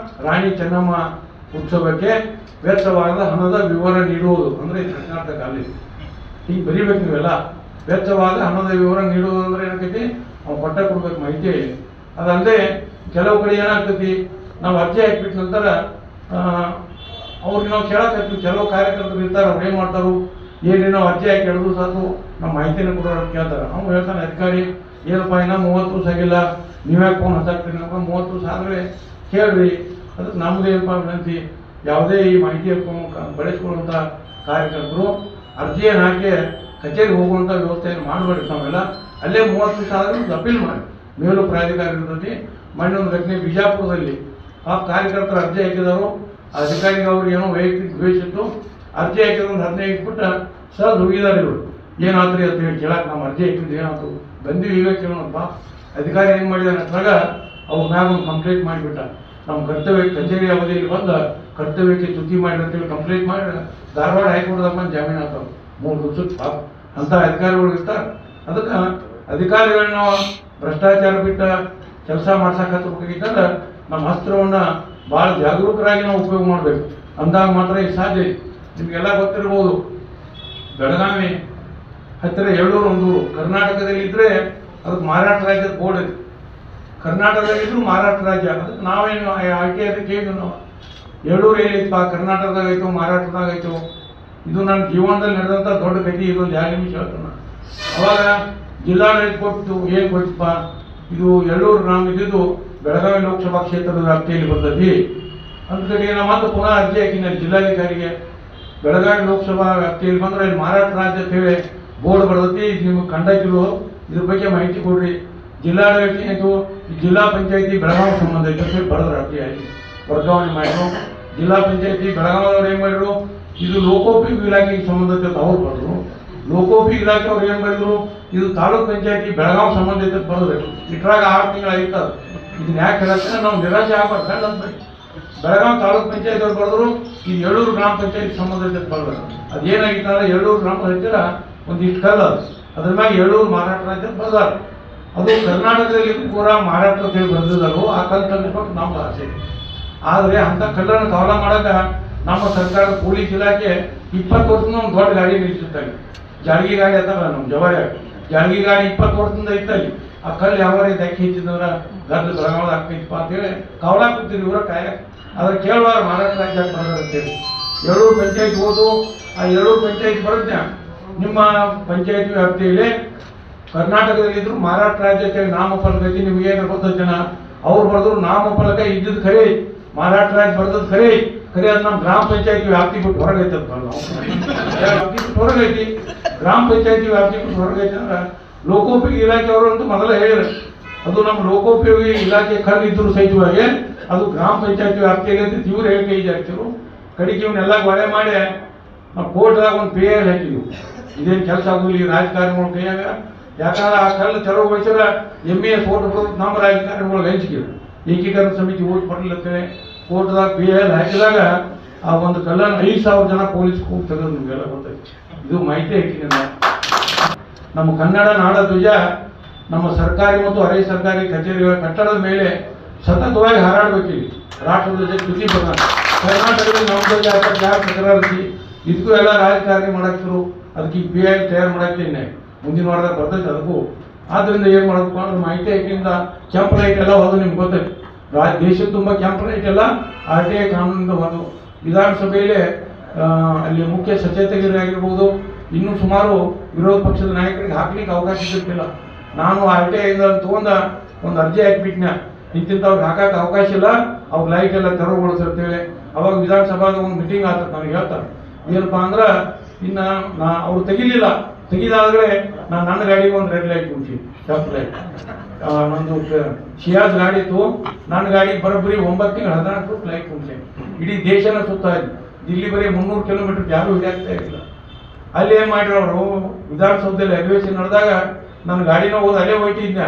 ರಾಣಿ ಚೆನ್ನಮ್ಮ ಉತ್ಸವಕ್ಕೆ ವೆಚ್ಚವಾದ ಹಣದ ವಿವರ ನೀಡುವುದು ಅಂದರೆ ಪ್ರಶ್ನಾರ್ಥಕ ಅಲ್ಲಿ ಹೀಗೆ ಬರೀಬೇಕು ನೀವೆಲ್ಲ. ವೆಚ್ಚವಾದ ಹಣದ ವಿವರ ನೀಡುವುದು ಅಂದರೆ ಏನಾಗ್ತೈತಿ, ನಾವು ಪಟ್ಟ ಕೊಡ್ಬೇಕು ಮಾಹಿತಿ. ಅದಲ್ಲದೆ ಕೆಲವು ಕಡೆ ಏನಾಗ್ತೈತಿ, ನಾವು ಅರ್ಜಿ ಹಾಕ್ಬಿಟ್ಟ ನಂತರ ಅವ್ರಿಗೆ ನಾವು ಕೇಳಕ್ಕಾಗ್ತೀವಿ. ಕೆಲವು ಕಾರ್ಯಕರ್ತರು ಇರ್ತಾರೆ, ಅವ್ರು ಏನು ಮಾಡ್ತಾರೋ ಏನೇ ನಾವು ಅರ್ಜಿ ಹಾಕಿ ಹೇಳಿದ್ರು ಸಾಕು ನಮ್ಮ ಮಾಹಿತಿನ ಕೊಡೋರು ಕೇಳ್ತಾರೆ. ಅವ್ನು ಹೇಳ್ತಾನೆ ಅಧಿಕಾರಿ, ಏನಪ್ಪ ಇನ್ನೂ 30 ವರ್ಷ ಆಗಿಲ್ಲ, ನೀವ್ಯಾಕೆ ಫೋನ್ ಹಚ್ಚಾಕ್ತೀರಿ, ನಮ್ಗೆ 30 ವರ್ಷ ಆದರೆ ಕೇಳ್ರಿ. ಅದಕ್ಕೆ ನಮ್ದು ಏನಪ್ಪ ವಿನಂತಿ, ಯಾವುದೇ ಈ ಮಾಹಿತಿ ಬಳಸ್ಕೊಳ್ಳುವಂಥ ಕಾರ್ಯಕರ್ತರು ಅರ್ಜಿಯನ್ನು ಹಾಕಿ ಕಚೇರಿಗೆ ಹೋಗುವಂಥ ವ್ಯವಸ್ಥೆಯನ್ನು ಮಾಡಬೇಡಿ. ನಾವೆಲ್ಲ ಅಲ್ಲೇ 30 ವರ್ಷ ಆದರೂ ಅಪೀಲ್ ಮಾಡಿ ಮೇಲು ಪ್ರಾಧಿಕಾರ ಇರ್ತದೆ. ಮಣ್ಣೊಂದು ಘಟನೆ ಬಿಜಾಪುರದಲ್ಲಿ ಆ ಕಾರ್ಯಕರ್ತರು ಅರ್ಜಿ ಹಾಕಿದವರು, ಅಧಿಕಾರಿಗೆ ಅವ್ರು ಏನೋ ವೈಯಕ್ತಿಕ ದ್ವೇಷಿತ್ತು, ಅರ್ಜಿ ಹಾಕಿದ ಒಂದು 15 ಫುಟ್ ಸರ್ ಹೋಗಿದ್ದಾರೆ ಇವರು. ಏನಾದ್ರಿ ಅಂತ ಹೇಳಿ ಕೇಳಕ್ಕೆ, ನಮ್ಮ ಅರ್ಜಿ ಹಾಕಿದ್ದು ಏನಾಯ್ತು ಬಂದಿವಿ ಈಗ ಕೇಳೋಣಪ್ಪ. ಅಧಿಕಾರಿ ಏನು ಮಾಡಿದಾನೆ ಅದ್ರಾಗ ಅವ್ರ ಮ್ಯಾಗ ಒಂದು ಕಂಪ್ಲೇಂಟ್ ಮಾಡಿಬಿಟ್ಟ. ನಮ್ಮ ಕರ್ತವ್ಯಕ್ಕೆ ಕಚೇರಿ ಅವಧಿಯಲ್ಲಿ ಬಂದ ಕರ್ತವ್ಯಕ್ಕೆ ಚ್ಯುತಿ ಮಾಡಿ ಅಂತೇಳಿ ಕಂಪ್ಲೇಂಟ್ ಮಾಡಿ ಧಾರವಾಡ ಹೈಕೋರ್ಟ್ದಪ್ಪ ಜಾಮೀನು ಆಗ್ತಾವೆ 3 ವರ್ಷಕ್ಕೆ. ಪಾಪ ಅಂಥ ಅಧಿಕಾರಿಗಳು ಇರ್ತಾರೆ. ಅದಕ್ಕೆ ಅಧಿಕಾರಿಗಳನ್ನ ಭ್ರಷ್ಟಾಚಾರ ಬಿಟ್ಟ ಕೆಲಸ ಮಾಡ್ಸಕ್ಕಾಗಿದ್ದರೆ ನಮ್ಮ ಅಸ್ತ್ರವನ್ನು ಭಾಳ ಜಾಗರೂಕರಾಗಿ ನಾವು ಉಪಯೋಗ ಮಾಡಬೇಕು. ಅಂದಾಗ ಮಾತ್ರ ಇದು ಸಾಧ್ಯ. ನಿಮಗೆಲ್ಲ ಗೊತ್ತಿರ್ಬೋದು, ಬೆಳಗಾವಿ ಹತ್ತಿರ ಎಳ್ಳೂರು ಒಂದು ಕರ್ನಾಟಕದಲ್ಲಿ ಇದ್ದರೆ ಅದಕ್ಕೆ ಮಹಾರಾಷ್ಟ್ರ ರಾಜ್ಯದ ಬೋರ್ಡ್ ಇದೆ. ಕರ್ನಾಟಕದಲ್ಲಿದ್ದರೂ ಮಹಾರಾಷ್ಟ್ರ ರಾಜ್ಯ. ಅದಕ್ಕೆ ನಾವೇನು ಆಯ್ಕೆ ಅದಕ್ಕೆ ಕೇಳಿದ್ವಿ ನಾವು, ಎಳ್ಳೂರು ಎಲ್ಲಿತ್ತಪ್ಪ, ಕರ್ನಾಟಕದಾಗ ಆಯಿತು ಮಹಾರಾಷ್ಟ್ರದಾಗ ಆಯಿತು. ಇದು ನನ್ನ ಜೀವನದಲ್ಲಿ ನಡೆದಂಥ ದೊಡ್ಡ ಕಥೆ. ಇದೊಂದು 2 ನಿಮಿಷ ಹೇಳ್ತಾನೆ. ಅವಾಗ ಜಿಲ್ಲಾಡಳಿತ ಕೊಟ್ಟು ಏನು ಕೊಟ್ಟಪ್ಪ, ಇದು ಎಳ್ಳೂರು ಗ್ರಾಮ ಇದ್ದಿದ್ದು ಬೆಳಗಾವಿ ಲೋಕಸಭಾ ಕ್ಷೇತ್ರದ ವ್ಯಾಪ್ತಿಯಲ್ಲಿ ಬರ್ತದೆ ಅಂತ ಕಡೆ ನಾನು ಮತ್ತೆ ಪುನಃ ಅರ್ಜಿ ಹಾಕಿದ್ದೀನಿ ಜಿಲ್ಲಾಧಿಕಾರಿಗೆ. ಬೆಳಗಾವಿ ಲೋಕಸಭಾ ವ್ಯಾಪ್ತಿಯಲ್ಲಿ ಬಂದರೆ ಇಲ್ಲಿ ಮಹಾರಾಷ್ಟ್ರ ರಾಜ್ಯ ಅಂತೇಳಿ ಬೋರ್ಡ್ ಬರ್ತೈತಿ, ಇದು ನಿಮಗೆ ಕಂಡಕ್ಟಿರು, ಇದ್ರ ಬಗ್ಗೆ ಮಾಹಿತಿ ಕೊಡ್ರಿ. ಜಿಲ್ಲಾಡಳಿತ ಇದು ಜಿಲ್ಲಾ ಪಂಚಾಯತಿ ಬೆಳಗಾವಿ ಸಂಬಂಧ ಐತೆ ಬರೆದ್ರು, ಅರ್ಜಿ ಆಗಿ ವರ್ಗಾವಣೆ ಮಾಡಿದ್ರು. ಜಿಲ್ಲಾ ಪಂಚಾಯತಿ ಬೆಳಗಾವಿಯವ್ರು ಏನು ಮಾಡಿದ್ರು, ಇದು ಲೋಕೋಪಯೋಗಿ ಇಲಾಖೆಗೆ ಸಂಬಂಧಿತ ಅವ್ರು ಬರೆದ್ರು. ಲೋಕೋಪಯೋಗಿ ಇಲಾಖೆ ಅವ್ರು ಏನು ಮಾಡಿದ್ರು, ಇದು ತಾಲೂಕ್ ಪಂಚಾಯತಿ ಬೆಳಗಾವಿ ಸಂಬಂಧಿತ ಬರಬೇಕು. ಇಟ್ರಾಗ 6 ತಿಂಗಳು ಆಗಿರ್ತದೆ. ಇದನ್ನ ಯಾಕೆ ಹೇಳಕ್ಕೆ ನಾವು ನಿರಾಶೆ ಆಗ್ಬಾರ್ದು ಅಂತ ಬೆಳಗಾವಿ ತಾಲೂಕ್ ಪಂಚಾಯತ್ ಅವ್ರು ಬರೆದ್ರು, ಇದು ಎಳ್ಳೂರು ಗ್ರಾಮ ಪಂಚಾಯತಿ ಸಂಬಂಧಿತ ಬರಬೇಕು. ಅದೇನಾಗಿತ್ತಂದ್ರೆ ಎಳ್ಳೂರು ಗ್ರಾಮ ಹತ್ತಿರ ಒಂದಿಷ್ಟು ಕಲ್ಲು ಅದು, ಅದ್ರ ಮ್ಯಾಗ ಎಳ್ಳೂರು ಮಹಾರಾಷ್ಟ್ರ ರಾಜ್ಯ ಬರ್ದಾರ. ಅದು ಕರ್ನಾಟಕದಲ್ಲಿ ಪೂರ ಮಹಾರಾಷ್ಟ್ರ ಅಂತ ಹೇಳಿ ಬಂದಿದ್ದವು. ಆ ಕಲ್ಲು ತಂದಿಸ್ಬೇಕು ನಮ್ದು ಆಸೆ. ಆದರೆ ಅಂಥ ಕಲ್ಲನ್ನು ಕವಲ ಮಾಡೋಕೆ ನಮ್ಮ ಸರ್ಕಾರದ ಪೊಲೀಸ್ ಇಲಾಖೆ 20 ವರ್ಷದಿಂದ ಒಂದು ದೊಡ್ಡ ಗಾಡಿ ನಿಲ್ಲಿಸುತ್ತಾರೆ. ಜಾಳಗಿ ಗಾಡಿ ಅಂತಲ್ಲ ನಮ್ಮ ಜವಾರಿ ಜಾಳಗಿ ಗಾಡಿ 20 ವರ್ಷದಿಂದ ಇತ್ತಲ್ಲಿ. ಆ ಕಲ್ಲು ಯಾವ ರೀತಿ ಹಾಕಿ ಹೆಚ್ಚಿದವ್ರ ಗದ್ದು ಬೆಳಗಾವದ ಹಾಕೈತಪ್ಪ ಅಂತೇಳಿ ಕವಲ ಕೂತಿದ್ರು ಇವರ ಕಾಯಕ್ಕೆ. ಅದ್ರ ಕೇಳುವಾಗ ಮಹಾರಾಷ್ಟ್ರ ರಾಜ್ಯ ಬರೋದು ಅಂತೇಳಿ ಎರಡು ಪಂಚಾಯತ್ ಹೋದು ಆ ಎರಡು ಪಂಚಾಯತ್ ಬರುತ್ತೆ ನಿಮ್ಮ ಪಂಚಾಯತ್ ವ್ಯಾಪ್ತಿಯಲ್ಲಿ ಕರ್ನಾಟಕದಲ್ಲಿದ್ರು ಮಹಾರಾಷ್ಟ್ರ ರಾಜ್ಯಕ್ಕೆ ನಾಮಫಲಕ ಐತಿ. ನಿಮ್ಗೆ ಏನು ಗೊತ್ತ ಜನ ಅವ್ರು ಬರೆದ್ರು ನಾಮಫಲಕ ಇದ್ದದ್ದು ಖರೆ, ಮಹಾರಾಷ್ಟ್ರ ರಾಜ್ಯ ಬರೆದದ್ದು ಖರೆ ಅದು ನಮ್ಮ ಗ್ರಾಮ ಪಂಚಾಯತಿ ವ್ಯಾಪ್ತಿ ಬಿಟ್ಟು ಹೊರಗೈತೆ ಅಂತ ವ್ಯಾಪ್ತಿ ಬಿಟ್ಟು ಹೊರಗೈತಿ. ಗ್ರಾಮ ಪಂಚಾಯತಿ ವ್ಯಾಪ್ತಿ ಬಿಟ್ಟು ಹೊರಗೈತೆ ಅಂದ್ರೆ ಲೋಕೋಪಯೋಗಿ ಇಲಾಖೆಯವರು ಅಂತೂ ಮೊದಲೇ ಹೇಳಿದ್ರು ಅದು ನಮ್ಮ ಲೋಕೋಪಯೋಗಿ ಇಲಾಖೆ ಕರ್ದು ಇದ್ರು ಸಹಿತವಾಗಿ ಅದು ಗ್ರಾಮ ಪಂಚಾಯತಿ ವ್ಯಾಪ್ತಿಯಲ್ಲಿ ಅಂತ ಇವ್ರು ಹೇಳಿಕೆ ಇದಾಗ್ತಿರು. ಕಡೆಗೆ ಇವನ್ನೆಲ್ಲ ಗೊಳೆ ಮಾಡಿ ನಾವು ಕೋರ್ಟ್ದಾಗ ಒಂದು ಪೇ ಹಾಕಿದ್ವು. ಇದೇನು ಕೆಲಸ ಆಗೋದಿಲ್ಲ ಈ ರಾಜಕಾರಣಿಗಳ ಕೈಯಾಗ. ಯಾಕಂದ್ರೆ ಆ ಕಲ್ಲು ತೆರವುಗೊಳಿಸಿದ್ರೆ MES ಓಟ್ ಬರೋದು ನಮ್ಮ ರಾಜಕಾರಣಿಗಳು ಹಂಚಿಕೆ ಏಕೀಕರಣ ಸಮಿತಿ ಓಟ್ ಬರಲಿಲ್ಲ ಅಂತೇಳಿ ಕೋರ್ಟ್ದಾಗ ಪೇ ಹಾಕಿದಾಗ ಆ ಒಂದು ಕಲ್ಲನ್ನು 5,000 ಜನ ಪೊಲೀಸ್ ಕೂಗ್ ತೆಗೆದು ನಿಮಗೆಲ್ಲ ಗೊತ್ತೈತಿ. ಇದು ಮಾಹಿತಿ ಹಾಕಿದ್ದೀನಿ. ನಮ್ಮ ಕನ್ನಡ ನಾಡ ಧ್ವಜ ನಮ್ಮ ಸರ್ಕಾರಿ ಮತ್ತು ಅರೆ ಸರ್ಕಾರಿ ಕಚೇರಿಗಳ ಕಟ್ಟಡದ ಮೇಲೆ ಸತತವಾಗಿ ಹಾರಾಡಬೇಕಿಲ್ಲಿ. ರಾಷ್ಟ್ರಧ್ವಜ ಕೃತಿ ಪ್ರಧಾನ ಕರ್ನಾಟಕದಲ್ಲಿ ನಮ್ಮ ಧ್ವಜ ಯಾರು ತಕರಾರಿಸಿ ಇದಕ್ಕೂ ಎಲ್ಲ ರಾಜಕಾರಣಿ ಮಾಡಾಕ್ತಿರು. ಅದಕ್ಕೆ ಈ PI ತಯಾರು ಮಾಡಾಕ್ತೀನಿ ಮುಂದಿನ ವಾರದಾಗ ಬರ್ತೈತೆ ಅದಕ್ಕೂ. ಆದ್ದರಿಂದ ಏನು ಮಾಡಬೇಕು ಅನ್ನೋದು ಮಾಹಿತಿ ಹಾಕಿಂದ ಕೆಂಪು ಲೈಟ್ ಎಲ್ಲ ಹೋದು ನಿಮ್ಗೆ ಗೊತ್ತೈತಿ. ದೇಶದ ತುಂಬ ಕೆಂಪು ಲೈಟ್ ಎಲ್ಲ RTI ಕಾನೂನಿಂದ ಹೋದು. ವಿಧಾನಸಭೆಯಲ್ಲಿ ಅಲ್ಲಿ ಮುಖ್ಯ ಸಚೇತಕರಾಗಿರ್ಬೋದು ಇನ್ನೂ ಸುಮಾರು ವಿರೋಧ ಪಕ್ಷದ ನಾಯಕರಿಗೆ ಹಾಕ್ಲಿಕ್ಕೆ ಅವಕಾಶ ಸಿಗ್ತಿಲ್ಲ. ನಾನು RTI ಇಂದ ತೊಗೊಂಡ ಒಂದು ಅರ್ಜಿ ಹಾಕಿಬಿಟ್ನ ಇಂತಿಂಥವ್ರಿಗೆ ಹಾಕಕ್ಕೆ ಅವಕಾಶ ಇಲ್ಲ, ಅವ್ರ ಲೈಟ್ ಎಲ್ಲ ತೆರವುಗೊಳಿಸಿರ್ತೇವೆ. ಅವಾಗ ವಿಧಾನಸಭಾದ ಒಂದು ಮೀಟಿಂಗ್ ಆಗ್ತದೆ. ನನಗೆ ಹೇಳ್ತಾರೆ ಏನಪ್ಪ ಅಂದ್ರೆ ಇನ್ನು ಅವ್ರು ತೆಗಿಲಿಲ್ಲ, ತೆಗಿದಾದ್ರೆ ನಾನು ನನ್ನ ಗಾಡಿಗೆ ಒಂದು ರೆಡ್ ಲೈಟ್ ಕುಂತೀನಿ, ಕೆಂಪು ಲೈಟ್. ನಂದು ಶಿಯಾಜ್ ಗಾಡಿ ಇತ್ತು, ನನ್ನ ಗಾಡಿಗೆ ಬರೋಬ್ಬರಿ 9 ತಿಂಗಳು 14 ಲೈಟ್ ಕುಂತೀನಿ. ಇಡೀ ದೇಶನ ಸುತ್ತಾ ಇದ್ವಿ. ದಿಲ್ಲಿ ಬರೀ 300 ಕಿಲೋಮೀಟರ್ ಯಾರು ಹಿಡಿಯಾಗ್ತಾ ಇರಲಿಲ್ಲ. ಅಲ್ಲಿ ಏನು ಮಾಡಿರೋ ಅವರು ವಿಧಾನಸೌಧದಲ್ಲಿ ಅಧಿವೇಶನ ನಡೆದಾಗ ನನ್ನ ಗಾಡಿನ ಹೋದ ಅಲ್ಲೇ ಹೋಯ್ತಿದ್ನ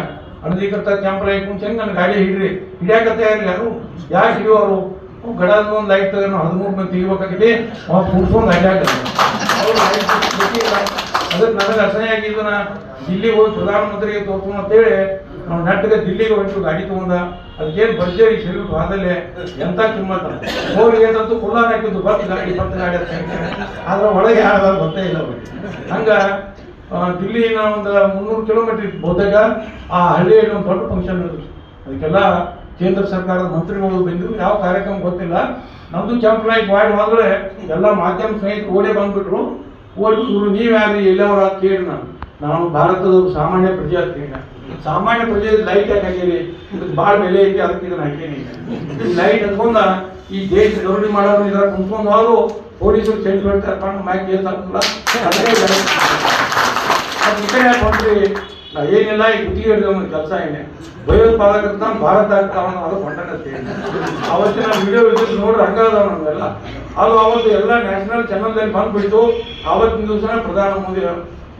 ಅನಧಿಕೃತ ಕೆಂಪು ಲೈಟ್ ಕುಂಚಂಗೆ ನನ್ನ ಗಾಡಿ ಹಿಡಿಯಾಕತ್ತೆ ಇರಲಿ. ಯಾರು ಹಿಡಿಯೋರು ಗಡದ ಒಂದು ಲೈಟ್ ತೆಗೆದು 13 ಮಂದಿ ತೆಗಿಬೇಕಾಗಿದೆ ಅವ್ರು ಕುಡ್ಸ್ಕೊಂಡು ಅಡ್ಡಾಡ್ತಾರೆ. ಅವ್ರು ಲೈಟ್ ಗೊತ್ತಿಲ್ಲ. ಅದಕ್ಕೆ ನನಗೆ ಅಸಹ್ಯ ಆಗಿದ್ದು ನಾ ದಿಲ್ಲಿಗೆ ಹೋಗಿ ಪ್ರಧಾನಮಂತ್ರಿಗೆ ತೋರ್ಸೋಣ ಅಂತೇಳಿ ನಾವು ನೆಟ್ಟಿಗೆ ದಿಲ್ಲಿಗೆ ಹೊಂಟು ಗಾಡಿ ತೊಗೊಂಡ. ಅದಕ್ಕೇನು ಭರ್ಜರಿ ಶೆಲ್ಯೂಟ್ ವಾದಲ್ಲೇ ಎಂಥ ಕಿಮ್ಮತ್ತ ಹೋಗಿ ಅಂತೂ ಕುಲ್ಲಾನ ಹಾಕಿದ್ದು ಬತ್ತು ಗಾಡಿ ಆದ್ರೆ ಒಳಗೆ ಯಾರು ಗೊತ್ತೇ ಇಲ್ಲ ಅವ್ರಿಗೆ. ಹಂಗೆ ದಿಲ್ಲಿನ ಒಂದು 300 ಕಿಲೋಮೀಟರ್ ಇತ್ತು ಬಹುತೇಕ. ಆ ಹಳ್ಳಿಯಲ್ಲಿ ಒಂದು ದೊಡ್ಡ ಫಂಕ್ಷನ್ ಇರೋದು. ಅದಕ್ಕೆಲ್ಲ ಕೇಂದ್ರ ಸರ್ಕಾರದ ಮಂತ್ರಿಗಳು ಬಂದಿದ್ರು. ಯಾವ ಕಾರ್ಯಕ್ರಮ ಗೊತ್ತಿಲ್ಲ. ನಮ್ಮದು ಕೆಂಪು ಲೈಟ್ ಮಾಡಿ ಹೋದ್ರೆ ಎಲ್ಲ ಮಾಧ್ಯಮ ಸ್ನೇಹಿತರು ಓಡೇ ಬಂದ್ಬಿಟ್ರು. ಓಡ್ಬಿಟ್ರು ನೀವು ಯಾರು ಎಲ್ಲವರ ಕೇಳಿ ನಾನು ಭಾರತದ ಸಾಮಾನ್ಯ ಪ್ರಜೆ ಆಗ್ತೀನಿ. ಸಾಮಾನ್ಯ ಪ್ರಜೆ ಲೈಟ್ ಯಾಕೆ ಹಾಕೀರಿ, ಇದಕ್ಕೆ ಭಾಳ ಬೆಲೆ ಐತಿ ಅದಕ್ಕೆ ಇದನ್ನ ಹಾಕೀನಿ. ಲೈಟ್ ಅಂದ್ಕೊಂಡ ಈ ದೇಶ ಗೌರವಿ ಮಾಡೋರು ಇದ್ರ ಕುಂತ್ಕೊಂಡು ಅವರು ಪೊಲೀಸರು ಚೆಂಡು ಹೇಳ್ತಾರೆ ಕಣ್ಣು ಮ್ಯಾಕ್ ಕೇಸ್ ಹಾಕಲ್ಲ. ಈ ಕಡೆ ಯಾಕೆ ಹೊಂಟ್ರಿ ನಾ ಏನಿಲ್ಲ ಈ ಗುತ್ತಿಗೆ ಹಿಡಿದ ಒಂದು ಕೆಲಸ ಏನೇ ಭಯೋತ್ಪಾದಕ ಭಾರತ ಆಗ್ತಾವನ್ನ ಅದು ಹೊಂಟನಂತೆ. ಅವತ್ತಿನ ವಿಡಿಯೋ ಇದ್ದು ನೋಡ್ರಿ ಹಂಗಾದವ ನಮ್ಗೆಲ್ಲ. ಅದು ಅವತ್ತು ಎಲ್ಲ ನ್ಯಾಷನಲ್ ಚಾನಲ್ದಲ್ಲಿ ಬಂದ್ಬಿಟ್ಟು ಆವತ್ತಿನ ದಿವಸ ಪ್ರಧಾನಿ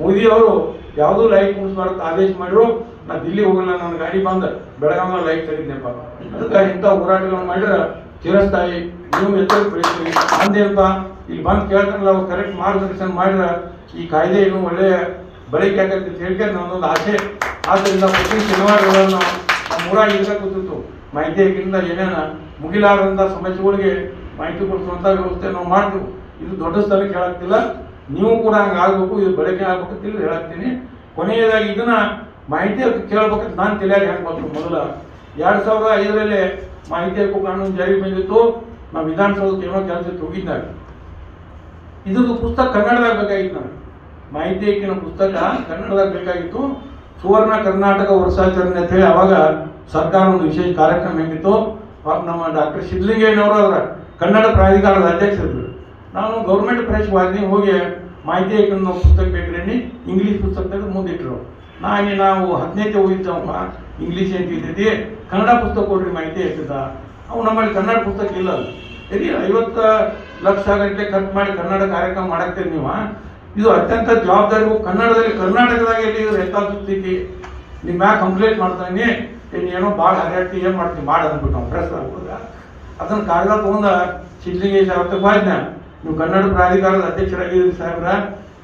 ಮೋದಿ ಅವರು ಯಾವುದೂ ಲೈಟ್ ಮುಗಿಸ್ಬಾರ್ದು ಆದೇಶ ಮಾಡಿದ್ರು. ನಾ ದಿಲ್ಲಿ ಹೋಗಲ್ಲ, ನನ್ನ ಗಾಡಿ ಬಂದ ಬೆಳಗಾವಿ ಲೈಟ್ ತೆಗಿದ್ನೆಪ್ಪ. ಅದಕ್ಕೆ ಇಂಥ ಹೋರಾಟಗಳನ್ನು ಮಾಡಿದ್ರೆ ಚಿರಸ್ಥಾಯಿ ನೀವು ಎಚ್ಚರಿಕೆ ಪಡಿತೀವಿ ಅಂದೇನಪ್ಪ. ಇಲ್ಲಿ ಬಂದು ಕೇಳ್ತಾರಲ್ಲ ಅವ್ರು ಕರೆಕ್ಟ್ ಮಾರ್ಗದರ್ಶನ ಮಾಡಿದ್ರೆ ಈ ಕಾಯ್ದೆ ಇನ್ನೂ ಒಳ್ಳೆಯ ಬಳಕೆ ಆಗತ್ತೆ ಅಂತ ಹೇಳ್ಕೊಂಡು ನನ್ನೊಂದು ಆಸೆ. ಆದ್ದರಿಂದ ಪ್ರತಿ ಶನಿವಾರಗಳನ್ನು ನಮ್ಮೂರಾಗಿ ಇರ್ತಾ ಕೂತಿತ್ತು ಮಾಹಿತಿ ಹಾಕಿಂದ ಏನೇನು ಮುಗಿಲಾರದಂಥ ಸಮಸ್ಯೆಗಳಿಗೆ ಮಾಹಿತಿ ಕೊಡಿಸುವಂಥ ವ್ಯವಸ್ಥೆ ನಾವು ಮಾಡ್ತೀವಿ. ಇದು ದೊಡ್ಡ ಸ್ಥಳಕ್ಕೆ ಹೇಳಾಗ್ತಿಲ್ಲ, ನೀವು ಕೂಡ ಹಂಗೆ ಆಗಬೇಕು, ಇದು ಬಳಕೆ ಆಗ್ಬೇಕಂತ ಹೇಳಾಕ್ತೀನಿ. ಕೊನೆಯದಾಗಿ ಇದನ್ನ ಮಾಹಿತಿ ಕೇಳ್ಬೇಕಂತ ನಾನು ತಿಳಿಯಾಗಿ ಹೆಂಗೆ ಬಂತು. ಮೊದಲ 2005ರಲ್ಲಿ ಮಾಹಿತಿ ಹಕ್ಕು ಕಾನೂನು ಜಾರಿಗೆ ಬಂದಿತ್ತು. ನಾವು ವಿಧಾನಸೌಧಕ್ಕೆ ಏನೋ ಕೆಲಸಕ್ಕೆ ಹೋಗಿದ್ದಾಗ ಇದ್ರದ್ದು ಪುಸ್ತಕ ಕನ್ನಡದಾಗ ಬೇಕಾಗಿತ್ತು. ನನಗೆ ಮಾಹಿತಿ ಹಕ್ಕಿನ ಪುಸ್ತಕ ಕನ್ನಡದಾಗ ಬೇಕಾಗಿತ್ತು. ಸುವರ್ಣ ಕರ್ನಾಟಕ ವರ್ಷಾಚರಣೆ ಅಂತ ಹೇಳಿ ಅವಾಗ ಸರ್ಕಾರ ಒಂದು ವಿಶೇಷ ಕಾರ್ಯಕ್ರಮ ಹೆಂಗಿತ್ತು. ನಮ್ಮ ಡಾಕ್ಟರ್ ಸಿದ್ಧಲಿಂಗಯ್ಯನವರು ಅದರ ಕನ್ನಡ ಪ್ರಾಧಿಕಾರದ ಅಧ್ಯಕ್ಷರಿದ್ರು. ನಾನು ಗೌರ್ಮೆಂಟ್ ಪ್ರೆಸ್ ವಾಹಿನಿ ಹೋಗಿ ಮಾಹಿತಿ ಹಕ್ಕಿನ ಪುಸ್ತಕ ಬೇಕ್ರಿ ಇಂಗ್ಲೀಷ್ ಪುಸ್ತಕ ತೆಗೆದು ಮುಂದಿಟ್ಟರು. ನಾವು 10ನೇ ಓದಿದ್ದವಪ್ಪ, ಇಂಗ್ಲೀಷ್ ಏನು ತಿಳ್ತೈತಿ, ಕನ್ನಡ ಪುಸ್ತಕ ಕೊಡ್ರಿ ಮಾಹಿತಿ ಹಾಕಿದ್ದ. ಅವು ನಮ್ಮಲ್ಲಿ ಕನ್ನಡ ಪುಸ್ತಕ ಇಲ್ಲ. ಸರಿ 50 ಲಕ್ಷ ಗಂಟೆ ಖರ್ಚು ಮಾಡಿ ಕನ್ನಡ ಕಾರ್ಯಕ್ರಮ ಮಾಡಾಕ್ತೀರಿ ನೀವು. ಇದು ಅತ್ಯಂತ ಜವಾಬ್ದಾರಿ. ಕನ್ನಡದಲ್ಲಿ ಕರ್ನಾಟಕದಾಗ ಎಲ್ಲಿ ಎಂಥ ಸ್ಥಿತಿ ನಿಮ್ಮ ಮ್ಯಾಗ ಕಂಪ್ಲೇಂಟ್ ಮಾಡ್ತಾನೆ ಏನೋ ಭಾಳ ಹರಿಯಾಡ್ತಿ ಏನು ಮಾಡ್ತೀನಿ ಮಾಡಿ ಅಂದ್ಬಿಟ್ಟು ನಾವು ಪ್ರೆಸ್ ಆಗ್ಬೋದ. ಅದನ್ನು ಕಾಗದ ತೊಗೊಂಡ ಸಿದ್ಧಲಿಂಗಯ್ಯ ಸಾಹೇಬ್ರ ಬಾದ್ನ ನೀವು ಕನ್ನಡ ಪ್ರಾಧಿಕಾರದ ಅಧ್ಯಕ್ಷರಾಗಿದ್ದೀರಿ ಸಾಹೇಬ್ರ,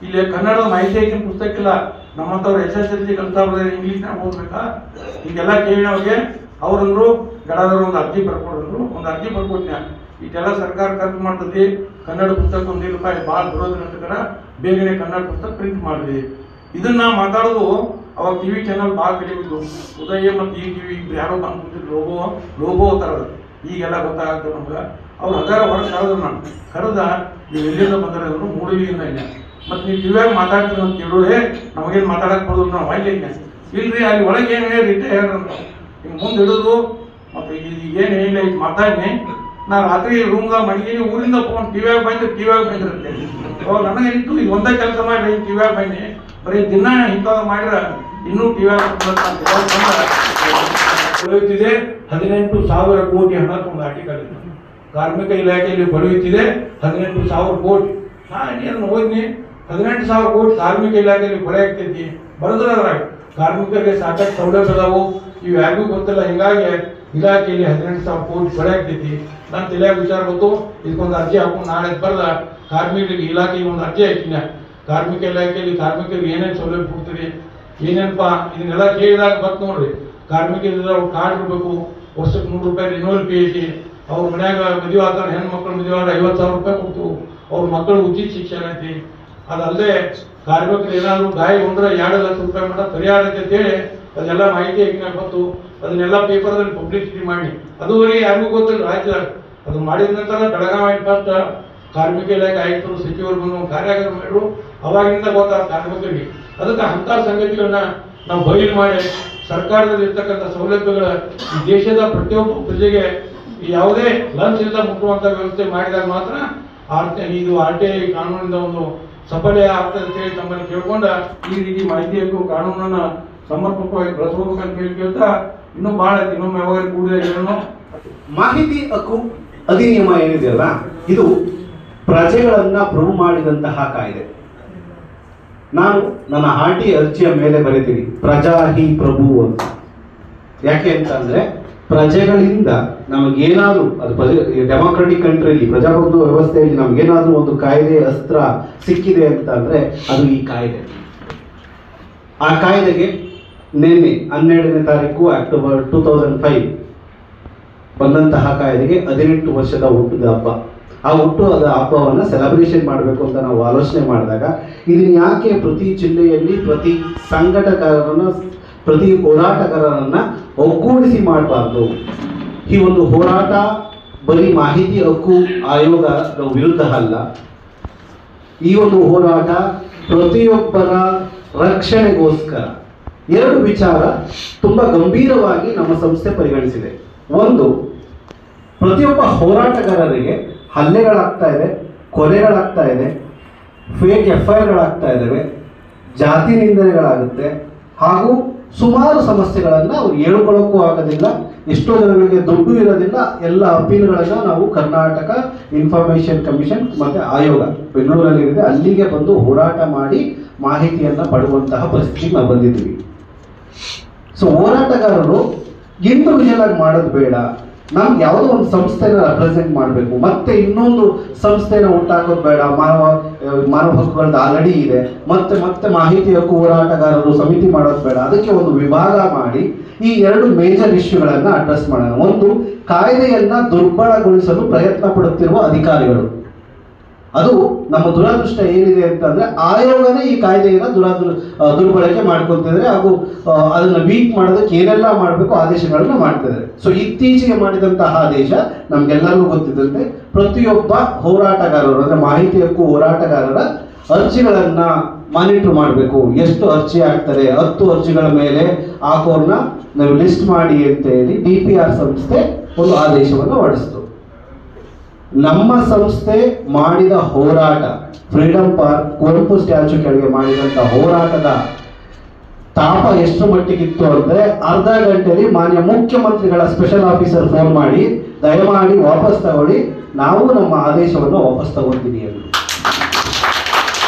ಇಲ್ಲಿ ಕನ್ನಡದ ಮಾಹಿತಿ ಹಾಕಿನ ಪುಸ್ತಕ ಇಲ್ಲ. ನಮ್ಮಂಥವ್ರು SSLC ಕಲಿತಾ ಬರ್ತಾರೆ, ಇಂಗ್ಲೀಷ್ನಾಗ ಓದ್ಬೇಕಾ ಹೀಗೆಲ್ಲ ಕೇಳಿ ಅವ್ರಿಗೆ. ಅವ್ರಂದ್ರು ಗಡಾದವ್ರು ಒಂದು ಅರ್ಜಿ ಬರ್ಕೊಡ್ರು. ಒಂದು ಅರ್ಜಿ ಬರ್ಕೊಟ್ನ ಈಗೆಲ್ಲ ಸರ್ಕಾರ ಖರ್ಚು ಮಾಡ್ತದೆ, ಕನ್ನಡ ಪುಸ್ತಕ ₹1 ರೂಪಾಯಿ ಭಾಳ ಬರೋದ್ರ ಬೇಗನೆ ಕನ್ನಡ ಪುಸ್ತಕ ಪ್ರಿಂಟ್ ಮಾಡಿದ್ವಿ. ಇದನ್ನ ಮಾತಾಡೋದು ಅವಾಗ TV ಚಾನಲ್ ಭಾಳ ಕಡಿಮೆ ಇದ್ದು. ಉದಯ ಮತ್ತು TV ಯಾರೋ ಬಂದ್ಬಿಟ್ಟಿದ್ರು ಲೋಗೋ ಥರದ. ಈಗೆಲ್ಲ ಗೊತ್ತಾಗ್ತದೆ ನಮ್ಗೆ. ಅವ್ರು ಹಗಾರ ಹೊರಗೆ ಕರೆದ್ರು. ನಾನು ಕರೆದ ನೀವು ಎಲ್ಲಿಂದ ಬಂದಿರೋದು ಮೂಡಲಿಯಿಂದ ಇಲ್ಲ. ಮತ್ತು ನೀವು ಕಿವ್ಯಾಗ ಮಾತಾಡ್ತೀವಿ ಅಂತ ಕೇಳೋದೇ ನಮಗೇನು ಮಾತಾಡಕ್ಕೆ ಬರೋದು ನಾವು ಅಲ್ಲಿ ಇಲ್ರಿ ಅಲ್ಲಿ ಒಳಗೆ ಏನು ಹೇಳಿರಿ ಹೇಳ್ರಂತ ಹಿಂಗೆ ಮುಂದೆ ಹಿಡಿದು ಮತ್ತು ಏನು ಹೇಳಿಲ್ಲ ಈಗ ಮಾತಾಡಿ ನಾ ರಾತ್ರಿ ರೂಮ್ದಾಗ ಮಡಗೀನಿ ಊರಿಂದ ಫೋನ್ ಕಿವ್ಯಾಗ ಬಂದಿರುತ್ತೆ ನನಗೇನಿತ್ತು ಈಗ ಒಂದೇ ಕೆಲಸ ಮಾಡಿ ಕಿವ್ಯಾಗ ಬನ್ನಿ ಬರೀ ದಿನ ಇಂಥದ್ದು ಮಾಡಿದ್ರೆ ಇನ್ನೂ ಕಿವ್ಯಾಗ ಬರೆಯುತ್ತಿದೆ 18,000 ಕೋಟಿ ಹಣ ತುಂಬ ಆರ್ಟಿಕಲ್ ಕಾರ್ಮಿಕ ಇಲಾಖೆಯಲ್ಲಿ ಬರೆಯುತ್ತಿದೆ 18,000 ಕೋಟಿ. ನಾನು ಹೋದ್ನಿ 18,000 ಕೋಟಿ ಕಾರ್ಮಿಕ ಇಲಾಖೆಯಲ್ಲಿ ಕೊಲೆ ಆಗ್ತೈತಿ ಬರೆದ್ರೆ ಅದ್ರಾಗ ಕಾರ್ಮಿಕರಿಗೆ ಸಾಕಷ್ಟು ಸೌಲಭ್ಯ ಅದಾವು, ಇವು ಯಾರಿಗೂ ಗೊತ್ತಿಲ್ಲ. ಹಿಂಗಾಗಿ ಇಲಾಖೆಯಲ್ಲಿ 18,000 ಕೋಟಿ ಕೊಲೆ ಆಗ್ತೈತಿ. ನನ್ನ ತಲೆಯಾಗ ವಿಚಾರ ಗೊತ್ತು, ಇದಕ್ಕೊಂದು ಅರ್ಜಿ ಹಾಕೊಂಡು ನಾಳೆ ಬರೆದ ಕಾರ್ಮಿಕರಿಗೆ ಇಲಾಖೆಗೆ ಒಂದು ಅರ್ಜಿ ಹಾಕಿನ ಕಾರ್ಮಿಕ ಇಲಾಖೆಯಲ್ಲಿ ಕಾರ್ಮಿಕರಿಗೆ ಏನೇನು ಸೌಲಭ್ಯ ಕೊಡ್ತೀರಿ ಏನೇನಪ್ಪ ಇದನ್ನೆಲ್ಲ ಕೇಳಿದಾಗ ಬತ್ತು ನೋಡ್ರಿ. ಕಾರ್ಮಿಕರಿಂದ ಅವ್ರು ಕಾರ್ಡ್ ಇರಬೇಕು, ವರ್ಷಕ್ಕೆ 100 ರೂಪಾಯಿ ರಿನ್ಯೂವಲ್ ಪೇ ಐತಿ. ಅವ್ರ ಮನ್ಯಾಗ ಮದುವೆ ಆದ್ರೆ ಹೆಣ್ಮಕ್ಳು ಮದುವೆ ಆದ್ರೆ 50,000 ರೂಪಾಯಿ ಕೊಡ್ತೀವಿ. ಅವ್ರ ಮಕ್ಕಳು ಉಚಿತ ಶಿಕ್ಷಣ ಐತಿ. ಅದಲ್ಲದೆ ಕಾರ್ಮಿಕರು ಏನಾದ್ರು ಗಾಯಗೊಂಡ್ರೆ 2 ಲಕ್ಷ ರೂಪಾಯಿ ಮಟ್ಟ ಪರಿಹಾರ ಐತೆ ಅಂತೇಳಿ ಅದೆಲ್ಲ ಮಾಹಿತಿ ಆಗಿನ ಬಂತು. ಅದನ್ನೆಲ್ಲ ಪೇಪರ್ದಲ್ಲಿ ಪಬ್ಲಿಸಿಟಿ ಮಾಡಿ ಅದುವರೆಗೆ ಯಾರಿಗೂ ಗೊತ್ತಿಲ್ಲ ರಾಜ್ಯದಾಗ. ಅದು ಮಾಡಿದ ನಂತರ ಬೆಳಗಾವಿ ಫಸ್ಟ್ ಕಾರ್ಮಿಕ ಇಲಾಖೆ ಆಯುಕ್ತರು ಸಚಿವರು ಬಂದು ಕಾರ್ಯಾಗಾರ ಮಾಡಿದ್ರು. ಅವಾಗಿನಿಂದ ಗೊತ್ತಾಗ ಕಾರ್ಮಿಕರಿಗೆ. ಅದಕ್ಕೆ ಅಂಥ ಸಂಗತಿಗಳನ್ನ ನಾವು ಬಯಲು ಮಾಡಿ ಸರ್ಕಾರದಲ್ಲಿ ಇರ್ತಕ್ಕಂಥ ಸೌಲಭ್ಯಗಳ ಈ ದೇಶದ ಪ್ರತಿಯೊಬ್ಬ ಪ್ರಜೆಗೆ ಯಾವುದೇ ಲಂಚ್ ಇಲ್ಲದ ಮುಟ್ಟುವಂಥ ವ್ಯವಸ್ಥೆ ಮಾಡಿದಾಗ ಮಾತ್ರ ಇದು RTI ಕಾನೂನಿಂದ ಒಂದು ಸಫಲ ಆಗ್ತದೆ ಅಂತ ಹೇಳಿ ತಮ್ಮಲ್ಲಿ ಕೇಳ್ಕೊಂಡ ಈ ರೀತಿ ಮಾಹಿತಿಯನ್ನು ಕಾನೂನನ್ನು ಸಮರ್ಪಕವಾಗಿ ಬಳಸಬೇಕಂತ ಕೇಳ್ತಾ ಇನ್ನೂ ಭಾಳ ಇನ್ನೊಮ್ಮೆ ಯಾವಾಗ ಕೂಡಿದ ಮಾಹಿತಿ ಹಕ್ಕು ಅಧಿನಿಯಮ ಏನಿದೆಯಲ್ಲ ಇದು ಪ್ರಜೆಗಳನ್ನ ಪ್ರೂವ್ ಮಾಡಿದಂತಹ ಕಾಯ್ದೆ. ನಾನು ನನ್ನ RTI ಅರ್ಜಿಯ ಮೇಲೆ ಬರೀತೀನಿ ಪ್ರಜಾ ಹಿ ಪ್ರಭು ಅಂತ. ಯಾಕೆ ಅಂತಂದ್ರೆ ಪ್ರಜೆಗಳಿಂದ ನಮಗೇನಾದ್ರೂ ಅದು ಡೆಮಾಕ್ರೆಟಿಕ್ ಕಂಟ್ರಿಯಲ್ಲಿ ಪ್ರಜಾಪ್ರಭುತ್ವ ವ್ಯವಸ್ಥೆಯಲ್ಲಿ ನಮಗೇನಾದ್ರೂ ಒಂದು ಕಾಯ್ದೆ ಅಸ್ತ್ರ ಸಿಕ್ಕಿದೆ ಅಂತಂದ್ರೆ ಅದು ಈ ಕಾಯ್ದೆ. ಆ ಕಾಯ್ದೆಗೆ ನಿನ್ನೆ 12ನೇ ತಾರೀಕು ಅಕ್ಟೋಬರ್ 2005 ಬಂದಂತಹ ಕಾಯ್ದೆಗೆ 18 ವರ್ಷದ ಹುಟ್ಟುದ ಹಬ್ಬ. ಆ ಹುಟ್ಟುದ ಹಬ್ಬವನ್ನು ಸೆಲೆಬ್ರೇಷನ್ ಮಾಡಬೇಕು ಅಂತ ನಾವು ಆಲೋಚನೆ ಮಾಡಿದಾಗ ಇದನ್ನ ಯಾಕೆ ಪ್ರತಿ ಜಿಲ್ಲೆಯಲ್ಲಿ ಪ್ರತಿ ಸಂಘಟಕರನ್ನ ಪ್ರತಿ ಹೋರಾಟಗಾರರನ್ನ ಒಗ್ಗೂಡಿಸಿ ಮಾಡಬಾರ್ದು? ಈ ಒಂದು ಹೋರಾಟ ಬರೀ ಮಾಹಿತಿ ಹಕ್ಕು ಆಯೋಗದ ವಿರುದ್ಧ ಅಲ್ಲ. ಈ ಒಂದು ಹೋರಾಟ ಪ್ರತಿಯೊಬ್ಬರ ರಕ್ಷಣೆಗೋಸ್ಕರ. 2 ವಿಚಾರ ತುಂಬಾ ಗಂಭೀರವಾಗಿ ನಮ್ಮ ಸಂಸ್ಥೆ ಪರಿಗಣಿಸಿದೆ. ಒಂದು, ಪ್ರತಿಯೊಬ್ಬ ಹೋರಾಟಗಾರರಿಗೆ ಹಲ್ಲೆಗಳಾಗ್ತಾ ಇದೆ, ಕೊಲೆಗಳಾಗ್ತಾ ಇದೆ, ಫೇಕ್ FIRಗಳಾಗ್ತಾ ಇದ್ದಾವೆ, ಜಾತಿ ನಿಂದನೆಗಳಾಗುತ್ತೆ, ಹಾಗೂ ಸುಮಾರು ಸಮಸ್ಯೆಗಳನ್ನು ಅವ್ರು ಹೇಳ್ಕೊಳ್ಳೋಕ್ಕೂ ಆಗೋದಿಲ್ಲ. ಎಷ್ಟೋ ಜನಗಳಿಗೆ ದುಡ್ಡು ಇರೋದಿಲ್ಲ. ಎಲ್ಲ ಅಪೀಲ್ಗಳನ್ನು ನಾವು ಕರ್ನಾಟಕ ಇನ್ಫಾರ್ಮೇಷನ್ ಕಮಿಷನ್ ಮತ್ತು ಆಯೋಗ ಬೆಂಗಳೂರಲ್ಲಿದೆ, ಅಲ್ಲಿಗೆ ಬಂದು ಹೋರಾಟ ಮಾಡಿ ಮಾಹಿತಿಯನ್ನು ಪಡುವಂತಹ ಪರಿಸ್ಥಿತಿಗೆ ನಾವು ಬಂದಿದ್ದೀವಿ. ಸೊ ಹೋರಾಟಗಾರರು ಇಂಡಿವಿಜುವಲ್ ಆಗಿ ಮಾಡೋದು ಬೇಡ. ನಮ್ಗೆ ಯಾವುದೋ ಒಂದು ಸಂಸ್ಥೆನ ರೆಪ್ರೆಸೆಂಟ್ ಮಾಡಬೇಕು, ಮತ್ತೆ ಇನ್ನೊಂದು ಸಂಸ್ಥೆನ ಹುಟ್ಟಾಕೋದು ಬೇಡ. ಮಾನವ ಹಕ್ಕುಗಳದ್ದು ಆಲ್ರೆಡಿ ಇದೆ. ಮತ್ತೆ ಮಾಹಿತಿ ಹಕ್ಕು ಹೋರಾಟಗಾರರು ಸಮಿತಿ ಮಾಡೋದು ಬೇಡ. ಅದಕ್ಕೆ ಒಂದು ವಿಭಾಗ ಮಾಡಿ ಈ 2 ಮೇಜರ್ ಇಶ್ಯೂಗಳನ್ನು ಅಡ್ರೆಸ್ ಮಾಡೋಣ. ಒಂದು, ಕಾಯ್ದೆಯನ್ನ ದುರ್ಬಲಗೊಳಿಸಲು ಪ್ರಯತ್ನ ಪಡುತ್ತಿರುವ ಅಧಿಕಾರಿಗಳು. ಅದು ನಮ್ಮ ದುರದೃಷ್ಟ ಏನಿದೆ ಅಂತಂದ್ರೆ ಆಯೋಗನೇ ಈ ಕಾಯ್ದೆಯನ್ನ ದುರ್ಬಳಕೆ ಮಾಡ್ಕೊತಿದ್ರೆ ಹಾಗೂ ಅದನ್ನ ವೀಕ್ ಮಾಡೋದಕ್ಕೆ ಏನೆಲ್ಲ ಮಾಡಬೇಕು ಆದೇಶಗಳನ್ನ ಮಾಡ್ತಿದ್ದಾರೆ. ಸೊ ಇತ್ತೀಚೆಗೆ ಮಾಡಿದಂತಹ ಆದೇಶ ನಮ್ಗೆಲ್ಲರಿಗೂ ಗೊತ್ತಿದ್ದಂತೆ ಪ್ರತಿಯೊಬ್ಬ ಹೋರಾಟಗಾರರು ಅಂದ್ರೆ ಮಾಹಿತಿ ಹಕ್ಕು ಹೋರಾಟಗಾರರ ಅರ್ಜಿಗಳನ್ನ ಮಾನಿಟರ್ ಮಾಡಬೇಕು. ಎಷ್ಟು ಅರ್ಜಿ ಆಗ್ತಾರೆ, 10 ಅರ್ಜಿಗಳ ಮೇಲೆ ಹಾಕೋರ್ನ ನಾವು ಲಿಸ್ಟ್ ಮಾಡಿ ಅಂತ ಹೇಳಿ DPR ಸಂಸ್ಥೆ ಒಂದು ಆದೇಶವನ್ನು ಹೊರಡಿಸಿತು. ನಮ್ಮ ಸಂಸ್ಥೆ ಮಾಡಿದ ಹೋರಾಟ, ಫ್ರೀಡಂ ಪಾರ್ಕ್ ಕುವೆಂಪು ಸ್ಟ್ಯಾಚ್ಯೂ ಕೆಳಗೆ ಮಾಡಿದಂತ ಹೋರಾಟದ ತಾಪ ಎಷ್ಟು ಮಟ್ಟಿಗಿತ್ತು ಅಂದ್ರೆ ಅರ್ಧ ಗಂಟೆಯಲ್ಲಿ ಮಾನ್ಯ ಮುಖ್ಯಮಂತ್ರಿಗಳ ಸ್ಪೆಷಲ್ ಆಫೀಸರ್ ಫೋನ್ ಮಾಡಿ ದಯಮಾಡಿ ವಾಪಸ್ ತಗೊಳ್ಳಿ, ನಾವು ನಮ್ಮ ಆದೇಶವನ್ನು ವಾಪಸ್ ತಗೊಳ್ತೀವಿ ಅಂತ.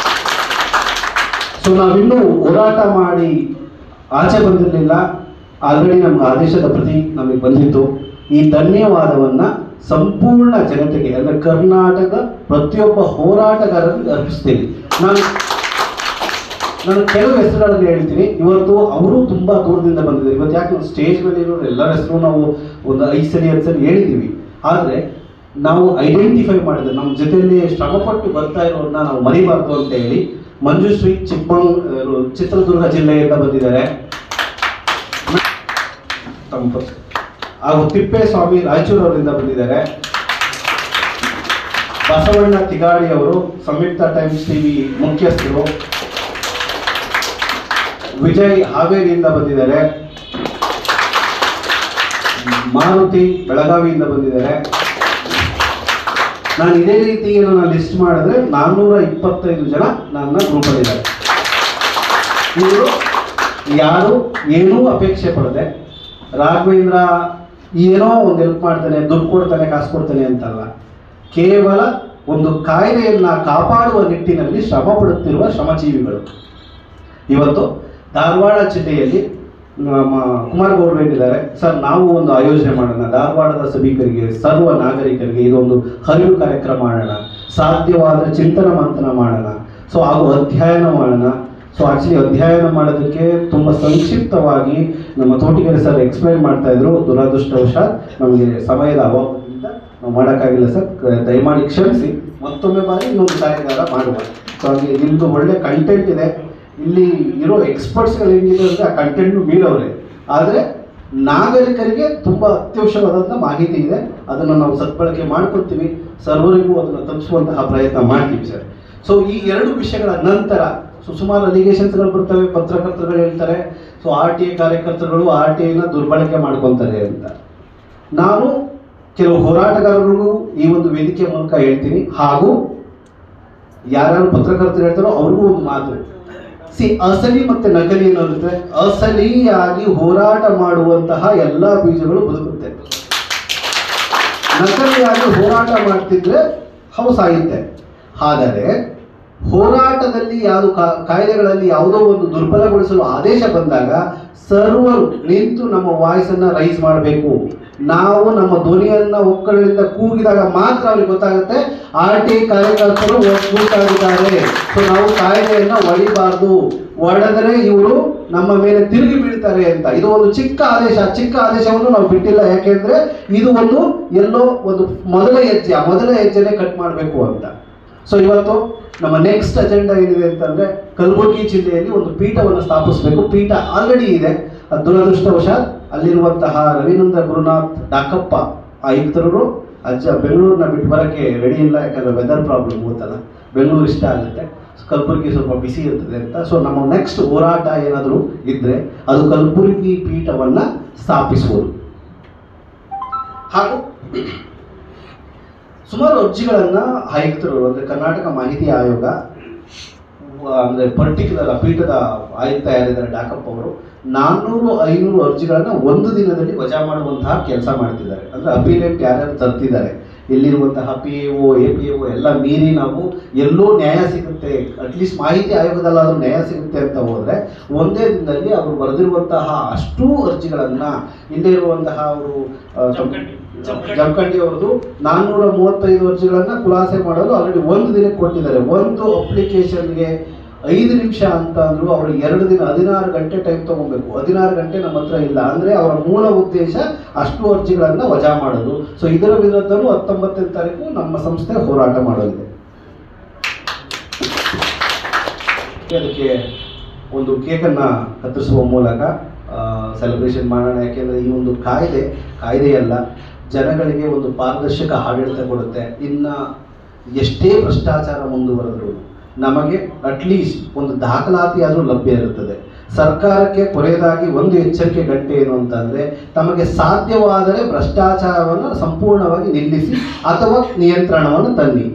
ಸೊ ನಾವಿನ್ನೂ ಹೋರಾಟ ಮಾಡಿ ಆಚೆ ಬಂದಿರಲಿಲ್ಲ. ಆಲ್ರೆಡಿ ನಮ್ಮ ಆದೇಶದ ಪ್ರತಿ ನಮಗೆ ಬಂದಿತ್ತು. ಈ ಧನ್ಯವಾದವನ್ನ ಸಂಪೂರ್ಣ ಜನತೆಗೆ ಅಂದ್ರೆ ಕರ್ನಾಟಕದ ಪ್ರತಿಯೊಬ್ಬ ಹೋರಾಟಗಾರರಿಗೆ ಅರ್ಪಿಸ್ತೀನಿ. ನಾನು ಕೆಲವು ಹೆಸರುಗಳನ್ನು ಹೇಳ್ತೀನಿ. ಇವತ್ತು ಅವರು ತುಂಬಾ ದೂರದಿಂದ ಬಂದಿದ್ದಾರೆ. ಇವತ್ತು ಯಾಕೆ ನಾವು ಸ್ಟೇಜ್ ಮೇಲೆ ಇರೋರು ಎಲ್ಲರ ಹೆಸರು ನಾವು ಒಂದು 5 ಸರಿ 10 ಸರಿ ಹೇಳಿದ್ದೀವಿ. ಆದರೆ ನಾವು ಐಡೆಂಟಿಫೈ ಮಾಡಿದ್ರೆ ನಮ್ಮ ಜೊತೆಯಲ್ಲಿ ಶ್ರಮಪಟ್ಟು ಬರ್ತಾ ಇರೋರನ್ನ ನಾವು ಮರಿಬಾರ್ದು ಅಂತ ಹೇಳಿ ಮಂಜುಶ್ರೀ ಚಿತ್ರದುರ್ಗ ಜಿಲ್ಲೆಯಿಂದ ಬಂದಿದ್ದಾರೆ. ಹಾಗೂ ತಿಪ್ಪೇಸ್ವಾಮಿ ರಾಯಚೂರವರಿಂದ ಬಂದಿದ್ದಾರೆ. ಬಸವಣ್ಣ ತಿಗಾಡಿ ಅವರು, ಸಂಯುಕ್ತ ಟೈಮ್ಸ್ ಟಿವಿ ಮುಖ್ಯಸ್ಥರು, ವಿಜಯ್ ಹಾವೇರಿಯಿಂದ ಬಂದಿದ್ದಾರೆ, ಮಾರುತಿ ಬೆಳಗಾವಿಯಿಂದ ಬಂದಿದ್ದಾರೆ. ನಾನು ಇದೇ ರೀತಿ ನಾನು ಲಿಸ್ಟ್ ಮಾಡಿದ್ರೆ 425 ಜನ ನನ್ನ ಗ್ರೂಪಲ್ಲಿದ್ದಾರೆ. ಇವರು ಯಾರು ಏನೂ ಅಪೇಕ್ಷೆ ಪಡದೆ, ರಾಘವೇಂದ್ರ ಏನೋ ಒಂದು ಹೆಲ್ಪ್ ಮಾಡ್ತಾನೆ, ದುಡ್ಡು ಕೊಡ್ತಾನೆ, ಕಾಸು ಕೊಡ್ತಾನೆ ಅಂತಲ್ಲ, ಕೇವಲ ಒಂದು ಕಾಯ್ದೆಯನ್ನ ಕಾಪಾಡುವ ನಿಟ್ಟಿನಲ್ಲಿ ಶ್ರಮ ಪಡುತ್ತಿರುವ ಶ್ರಮಜೀವಿಗಳು. ಇವತ್ತು ಧಾರವಾಡ ಜಿಲ್ಲೆಯಲ್ಲಿ ನಮ್ಮ ಕುಮಾರಗೌಡರು ಹೇಳಿದ್ದಾರೆ, ಸರ್ ನಾವು ಒಂದು ಆಯೋಜನೆ ಮಾಡೋಣ, ಧಾರವಾಡದ ಸಭಿಕರಿಗೆ, ಸರ್ವ ನಾಗರಿಕರಿಗೆ ಇದೊಂದು ಅರಿವು ಕಾರ್ಯಕ್ರಮ ಮಾಡೋಣ, ಸಾಧ್ಯವಾದರೆ ಚಿಂತನ ಮಂಥನ ಮಾಡೋಣ, ಸೊ ಹಾಗೂ ಅಧ್ಯಯನ ಮಾಡೋಣ. ಸೊ ಆಕ್ಚುಲಿ ಅಧ್ಯಯನ ಮಾಡೋದಕ್ಕೆ ತುಂಬ ಸಂಕ್ಷಿಪ್ತವಾಗಿ ನಮ್ಮ ತೋಟಿಗೆರೆ ಸರ್ ಎಕ್ಸ್ಪ್ಲೈನ್ ಮಾಡ್ತಾ ಇದ್ರು. ದುರದೃಷ್ಟವಶಾತ್ ನಮಗೆ ಸಮಯದ ಅಭಾವದಿಂದ ನಾವು ಮಾಡೋಕ್ಕಾಗಿಲ್ಲ ಸರ್, ದಯಮಾಡಿ ಕ್ಷಮಿಸಿ. ಮತ್ತೊಮ್ಮೆ ಬಾರಿ ಇನ್ನೊಂದು ಕಾರ್ಯಾಗಾರ ಮಾಡುವ. ಸೊ ಹಾಗೆ ನಿಮ್ಮದು ಒಳ್ಳೆ ಕಂಟೆಂಟ್ ಇದೆ. ಇಲ್ಲಿ ಇರೋ ಎಕ್ಸ್ಪರ್ಟ್ಸ್ಗಳು ಹೆಂಗಿದೆ ಅಂದರೆ ಆ ಕಂಟೆಂಟ್ ಮೀರವ್ರೆ, ಆದರೆ ನಾಗರಿಕರಿಗೆ ತುಂಬ ಅತ್ಯವಶ್ಯವಾದಂಥ ಮಾಹಿತಿ ಇದೆ. ಅದನ್ನು ನಾವು ಸದ್ಬಳಕೆ ಮಾಡ್ಕೊಳ್ತೀವಿ, ಸರ್ವರಿಗೂ ಅದನ್ನು ತಲುಪಿಸುವಂತಹ ಪ್ರಯತ್ನ ಮಾಡ್ತೀವಿ ಸರ್. ಸೊ ಈ ಎರಡು ವಿಷಯಗಳ ನಂತರ ಸುಮಾರು ಅಲಿಗೇಷನ್ಸ್ಗಳು ಬರ್ತವೆ, ಪತ್ರಕರ್ತರುಗಳು ಹೇಳ್ತಾರೆ, ಸೊ RTA ಕಾರ್ಯಕರ್ತರುಗಳು RTIನ ದುರ್ಬಳಕೆ ಮಾಡ್ಕೊತಾರೆ ಅಂತ. ನಾನು ಕೆಲವು ಹೋರಾಟಗಾರರಿಗೂ ಈ ಒಂದು ವೇದಿಕೆ ಮೂಲಕ ಹೇಳ್ತೀನಿ, ಹಾಗೂ ಯಾರ್ಯಾರು ಪತ್ರಕರ್ತರು ಹೇಳ್ತಾರೋ ಅವ್ರಿಗೂ ಒಂದು ಮಾತು. ಅಸಲಿ ಮತ್ತೆ ನಕಲಿ ಅನ್ನೋದಿದ್ರೆ, ಅಸಲಿಯಾಗಿ ಹೋರಾಟ ಮಾಡುವಂತಹ ಎಲ್ಲ ಬೀಜಗಳು ಬದುಕುತ್ತೆ. ನಕಲಿಯಾಗಿ ಹೋರಾಟ ಮಾಡ್ತಿದ್ರೆ ಅವು ಸಾಯುತ್ತೆ. ಆದರೆ ಹೋರಾಟದಲ್ಲಿ ಯಾವುದು ಕಾಯ್ದೆಗಳಲ್ಲಿ ಯಾವುದೋ ಒಂದು ದುರ್ಬಲಗೊಳಿಸಲು ಆದೇಶ ಬಂದಾಗ ಸರ್ವರು ನಿಂತು ನಮ್ಮ ವಾಯ್ಸನ್ನು ರೈಸ್ ಮಾಡಬೇಕು. ನಾವು ನಮ್ಮ ಧ್ವನಿಯನ್ನ ಒಕ್ಕಲಿಂದ ಕೂಗಿದಾಗ ಮಾತ್ರ ಅವ್ರಿಗೆ ಗೊತ್ತಾಗುತ್ತೆ RTA ಕಾರ್ಯಕರ್ತರು ಒಗ್ಗೂಟಾಗಿದ್ದಾರೆ. ಸೊ ನಾವು ಕಾಯ್ದೆಯನ್ನ ಒಡಿಬಾರ್ದು, ಒಡೆದರೆ ಇವರು ನಮ್ಮ ಮೇಲೆ ತಿರುಗಿ ಬೀಳ್ತಾರೆ ಅಂತ. ಇದು ಒಂದು ಚಿಕ್ಕ ಆದೇಶ, ಚಿಕ್ಕ ಆದೇಶವನ್ನು ನಾವು ಬಿಟ್ಟಿಲ್ಲ. ಯಾಕೆಂದ್ರೆ ಇದು ಒಂದು ಎಲ್ಲೋ ಒಂದು ಮೊದಲ ಹೆಜ್ಜೆ, ಆ ಮೊದಲ ಹೆಜ್ಜೆನೆ ಕಟ್ ಮಾಡಬೇಕು ಅಂತ. ಸೊ ಇವತ್ತು ನಮ್ಮ ನೆಕ್ಸ್ಟ್ ಅಜೆಂಡಾ ಏನಿದೆ ಅಂತಂದ್ರೆ, ಕಲಬುರಗಿ ಜಿಲ್ಲೆಯಲ್ಲಿ ಒಂದು ಪೀಠವನ್ನು ಸ್ಥಾಪಿಸಬೇಕು. ಪೀಠ ಆಲ್ರೆಡಿ ಇದೆ. ದುರದೃಷ್ಟವಶಾತ್ ಅಲ್ಲಿರುವಂತಹ ರವಿನಂದ್ರ ಗುರುನಾಥ್ ಡಾಕಪ್ಪ ಆಯುಕ್ತರು ಬೆಂಗಳೂರನ್ನ ಬಿಟ್ಟು ಬರೋಕ್ಕೆ ರೆಡಿ ಇಲ್ಲ. ಯಾಕಂದ್ರೆ ವೆದರ್ ಪ್ರಾಬ್ಲಮ್ ಗೊತ್ತಲ್ಲ, ಬೆಂಗಳೂರು ಇಷ್ಟ ಆಗುತ್ತೆ, ಕಲಬುರಗಿ ಸ್ವಲ್ಪ ಬಿಸಿ ಇರ್ತದೆ ಅಂತ. ಸೊ ನಮ್ಮ ನೆಕ್ಸ್ಟ್ ಹೋರಾಟ ಏನಾದರೂ ಇದ್ರೆ ಅದು ಕಲಬುರಗಿ ಪೀಠವನ್ನ ಸ್ಥಾಪಿಸುವುದು. ಹಾಗೂ ಸುಮಾರು ಅರ್ಜಿಗಳನ್ನ ಆಯುಕ್ತರು ಅಂದ್ರೆ ಕರ್ನಾಟಕ ಮಾಹಿತಿ ಆಯೋಗ ಅಂದ್ರೆ ಪರ್ಟಿಕ್ಯುಲರ್ ಪೀಠದ ಆಯುಕ್ತ ಯಾರಿದ್ದಾರೆ ಡಾಕಪ್ಪ ಅವರು 400-500 ಅರ್ಜಿಗಳನ್ನ ಒಂದು ದಿನದಲ್ಲಿ ವಜಾ ಮಾಡುವಂತಹ ಕೆಲಸ ಮಾಡ್ತಿದ್ದಾರೆ. ಅಂದ್ರೆ ಅಪೀಲೆಂಟ್ ಯಾರ್ಯಾರು ತರ್ತಿದ್ದಾರೆ, ಇಲ್ಲಿರುವಂತಹ PAO APAO ಎಲ್ಲ ಮೀರಿ ನಾವು ಎಲ್ಲೋ ನ್ಯಾಯ ಸಿಗುತ್ತೆ, ಅಟ್ಲೀಸ್ಟ್ ಮಾಹಿತಿ ಆಯೋಗದಲ್ಲಾದ್ರೂ ನ್ಯಾಯ ಸಿಗುತ್ತೆ ಅಂತ ಹೋದ್ರೆ ಒಂದೇ ದಿನದಲ್ಲಿ ಅವರು ಬರೆದಿರುವಂತಹ ಅಷ್ಟೂ ಅರ್ಜಿಗಳನ್ನ ಇಲ್ಲೇ ಇರುವಂತಹ ಅವರು ಜಮಖಂಡಿ ಅವ್ರದ್ದು 435 ಅರ್ಜಿಗಳನ್ನ ಖುಲಾಸೆ ಮಾಡಲು ಆಲ್ರೆಡಿ ಒಂದು ದಿನಕ್ಕೆ ಕೊಟ್ಟಿದ್ದಾರೆ. ಒಂದು ಅಪ್ಲಿಕೇಶನ್ಗೆ 5 ನಿಮಿಷ ಅಂತ ಅಂದ್ರು, ಅವರು 2 ದಿನ 16 ಗಂಟೆ ಟೈಮ್ ತಗೋಬೇಕು. 16 ಗಂಟೆ ನಮ್ಮ ಹತ್ರ ಇಲ್ಲ. ಅಂದ್ರೆ ಅವರ ಮೂಲ ಉದ್ದೇಶ ಅಷ್ಟು ಅರ್ಜಿಗಳನ್ನ ವಜಾ ಮಾಡೋದು. ಸೊ ಇದರ ವಿರುದ್ಧನೂ 19ನೇ ತಾರೀಕು ನಮ್ಮ ಸಂಸ್ಥೆ ಹೋರಾಟ ಮಾಡೋದಿದೆ. ಅದಕ್ಕೆ ಒಂದು ಕೇಕನ್ನು ಕತ್ತರಿಸುವ ಮೂಲಕ ಸೆಲೆಬ್ರೇಷನ್ ಮಾಡೋಣ. ಯಾಕೆಂದರೆ ಈ ಒಂದು ಕಾಯ್ದೆಯಲ್ಲ, ಜನಗಳಿಗೆ ಒಂದು ಪಾರದರ್ಶಕ ಆಡಳಿತ ಕೊಡುತ್ತೆ. ಇನ್ನು ಎಷ್ಟೇ ಭ್ರಷ್ಟಾಚಾರ ಮುಂದುವರೆದ್ರು ನಮಗೆ ಅಟ್ಲೀಸ್ಟ್ ಒಂದು ದಾಖಲಾತಿ ಆದರೂ ಲಭ್ಯ ಇರುತ್ತದೆ. ಸರ್ಕಾರಕ್ಕೆ ಕೊನೆಯದಾಗಿ ಒಂದು ಎಚ್ಚರಿಕೆ ಗಂಟೆ ಏನು ಅಂತಂದರೆ, ತಮಗೆ ಸಾಧ್ಯವಾದರೆ ಭ್ರಷ್ಟಾಚಾರವನ್ನು ಸಂಪೂರ್ಣವಾಗಿ ನಿಲ್ಲಿಸಿ ಅಥವಾ ನಿಯಂತ್ರಣವನ್ನು ತನ್ನಿ.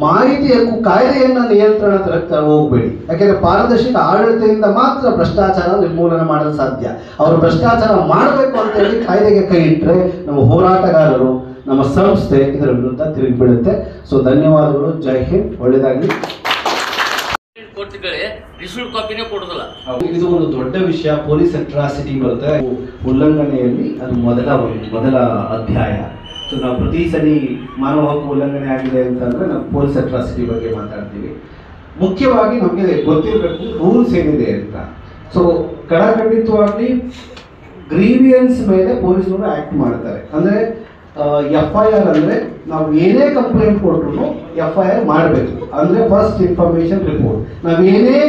ಮಾಹಿತಿ ಹಕ್ಕು ಕಾಯ್ದೆಯನ್ನು ನಿಯಂತ್ರಣ ತರಕ್ಕೆ ಹೋಗಬೇಡಿ. ಯಾಕೆಂದರೆ ಪಾರದರ್ಶಕ ಆಡಳಿತದಿಂದ ಮಾತ್ರ ಭ್ರಷ್ಟಾಚಾರ ನಿರ್ಮೂಲನೆ ಮಾಡಲು ಸಾಧ್ಯ. ಅವರು ಭ್ರಷ್ಟಾಚಾರ ಮಾಡಬೇಕು ಅಂತ ಹೇಳಿ ಕಾಯ್ದೆಗೆ ಕೈ ಇಟ್ಟರೆ ನಮ್ಮ ಹೋರಾಟಗಾರರು, ನಮ್ಮ ಸಂಸ್ಥೆ ಇದರ ವಿರುದ್ಧ ತಿರುಗಿ ಬೀಳುತ್ತೆ. ಸೊ ಧನ್ಯವಾದಗಳು. ಜೈ ಹಿಂದ್, ಒಳ್ಳೆಯದಾಗಲಿ. ಇದು ಒಂದು ದೊಡ್ಡ ವಿಷಯ. ಪೊಲೀಸ್ ಅಟ್ರಾಸಿಟಿ ಬರುತ್ತೆ, ಉಲ್ಲಂಘನೆಯಲ್ಲಿ ಅದು ಮೊದಲ ಅಧ್ಯಾಯ. ಸೊ ನಾವು ಪ್ರತಿ ಸರಿ ಮಾನವ ಹಕ್ಕು ಉಲ್ಲಂಘನೆ ಆಗಿದೆ ಅಂತಂದ್ರೆ ನಾವು ಪೊಲೀಸ್ ಅಟ್ರಾಸಿಟಿ ಬಗ್ಗೆ ಮಾತಾಡ್ತೀವಿ. ಮುಖ್ಯವಾಗಿ ನಮಗೆ ಗೊತ್ತಿರಬೇಕು ರೂಲ್ಸ್ ಏನಿದೆ ಅಂತ. ಸೊ ಖಂಡಿತವಾಗ್ಲಿ ಗ್ರೀವಿಯನ್ಸ್ ಮೇಲೆ ಪೊಲೀಸರು ಆಕ್ಟ್ ಮಾಡ್ತಾರೆ. ಅಂದ್ರೆ FIR ಅಂದ್ರೆ ನಾವು ಏನೇ ಕಂಪ್ಲೇಂಟ್ ಕೊಟ್ಟರು FIR ಮಾಡಬೇಕು. ಅಂದ್ರೆ ಫಸ್ಟ್ ಇನ್ಫಾರ್ಮೇಶನ್ ರಿಪೋರ್ಟ್. ನಾವು ಏನೇ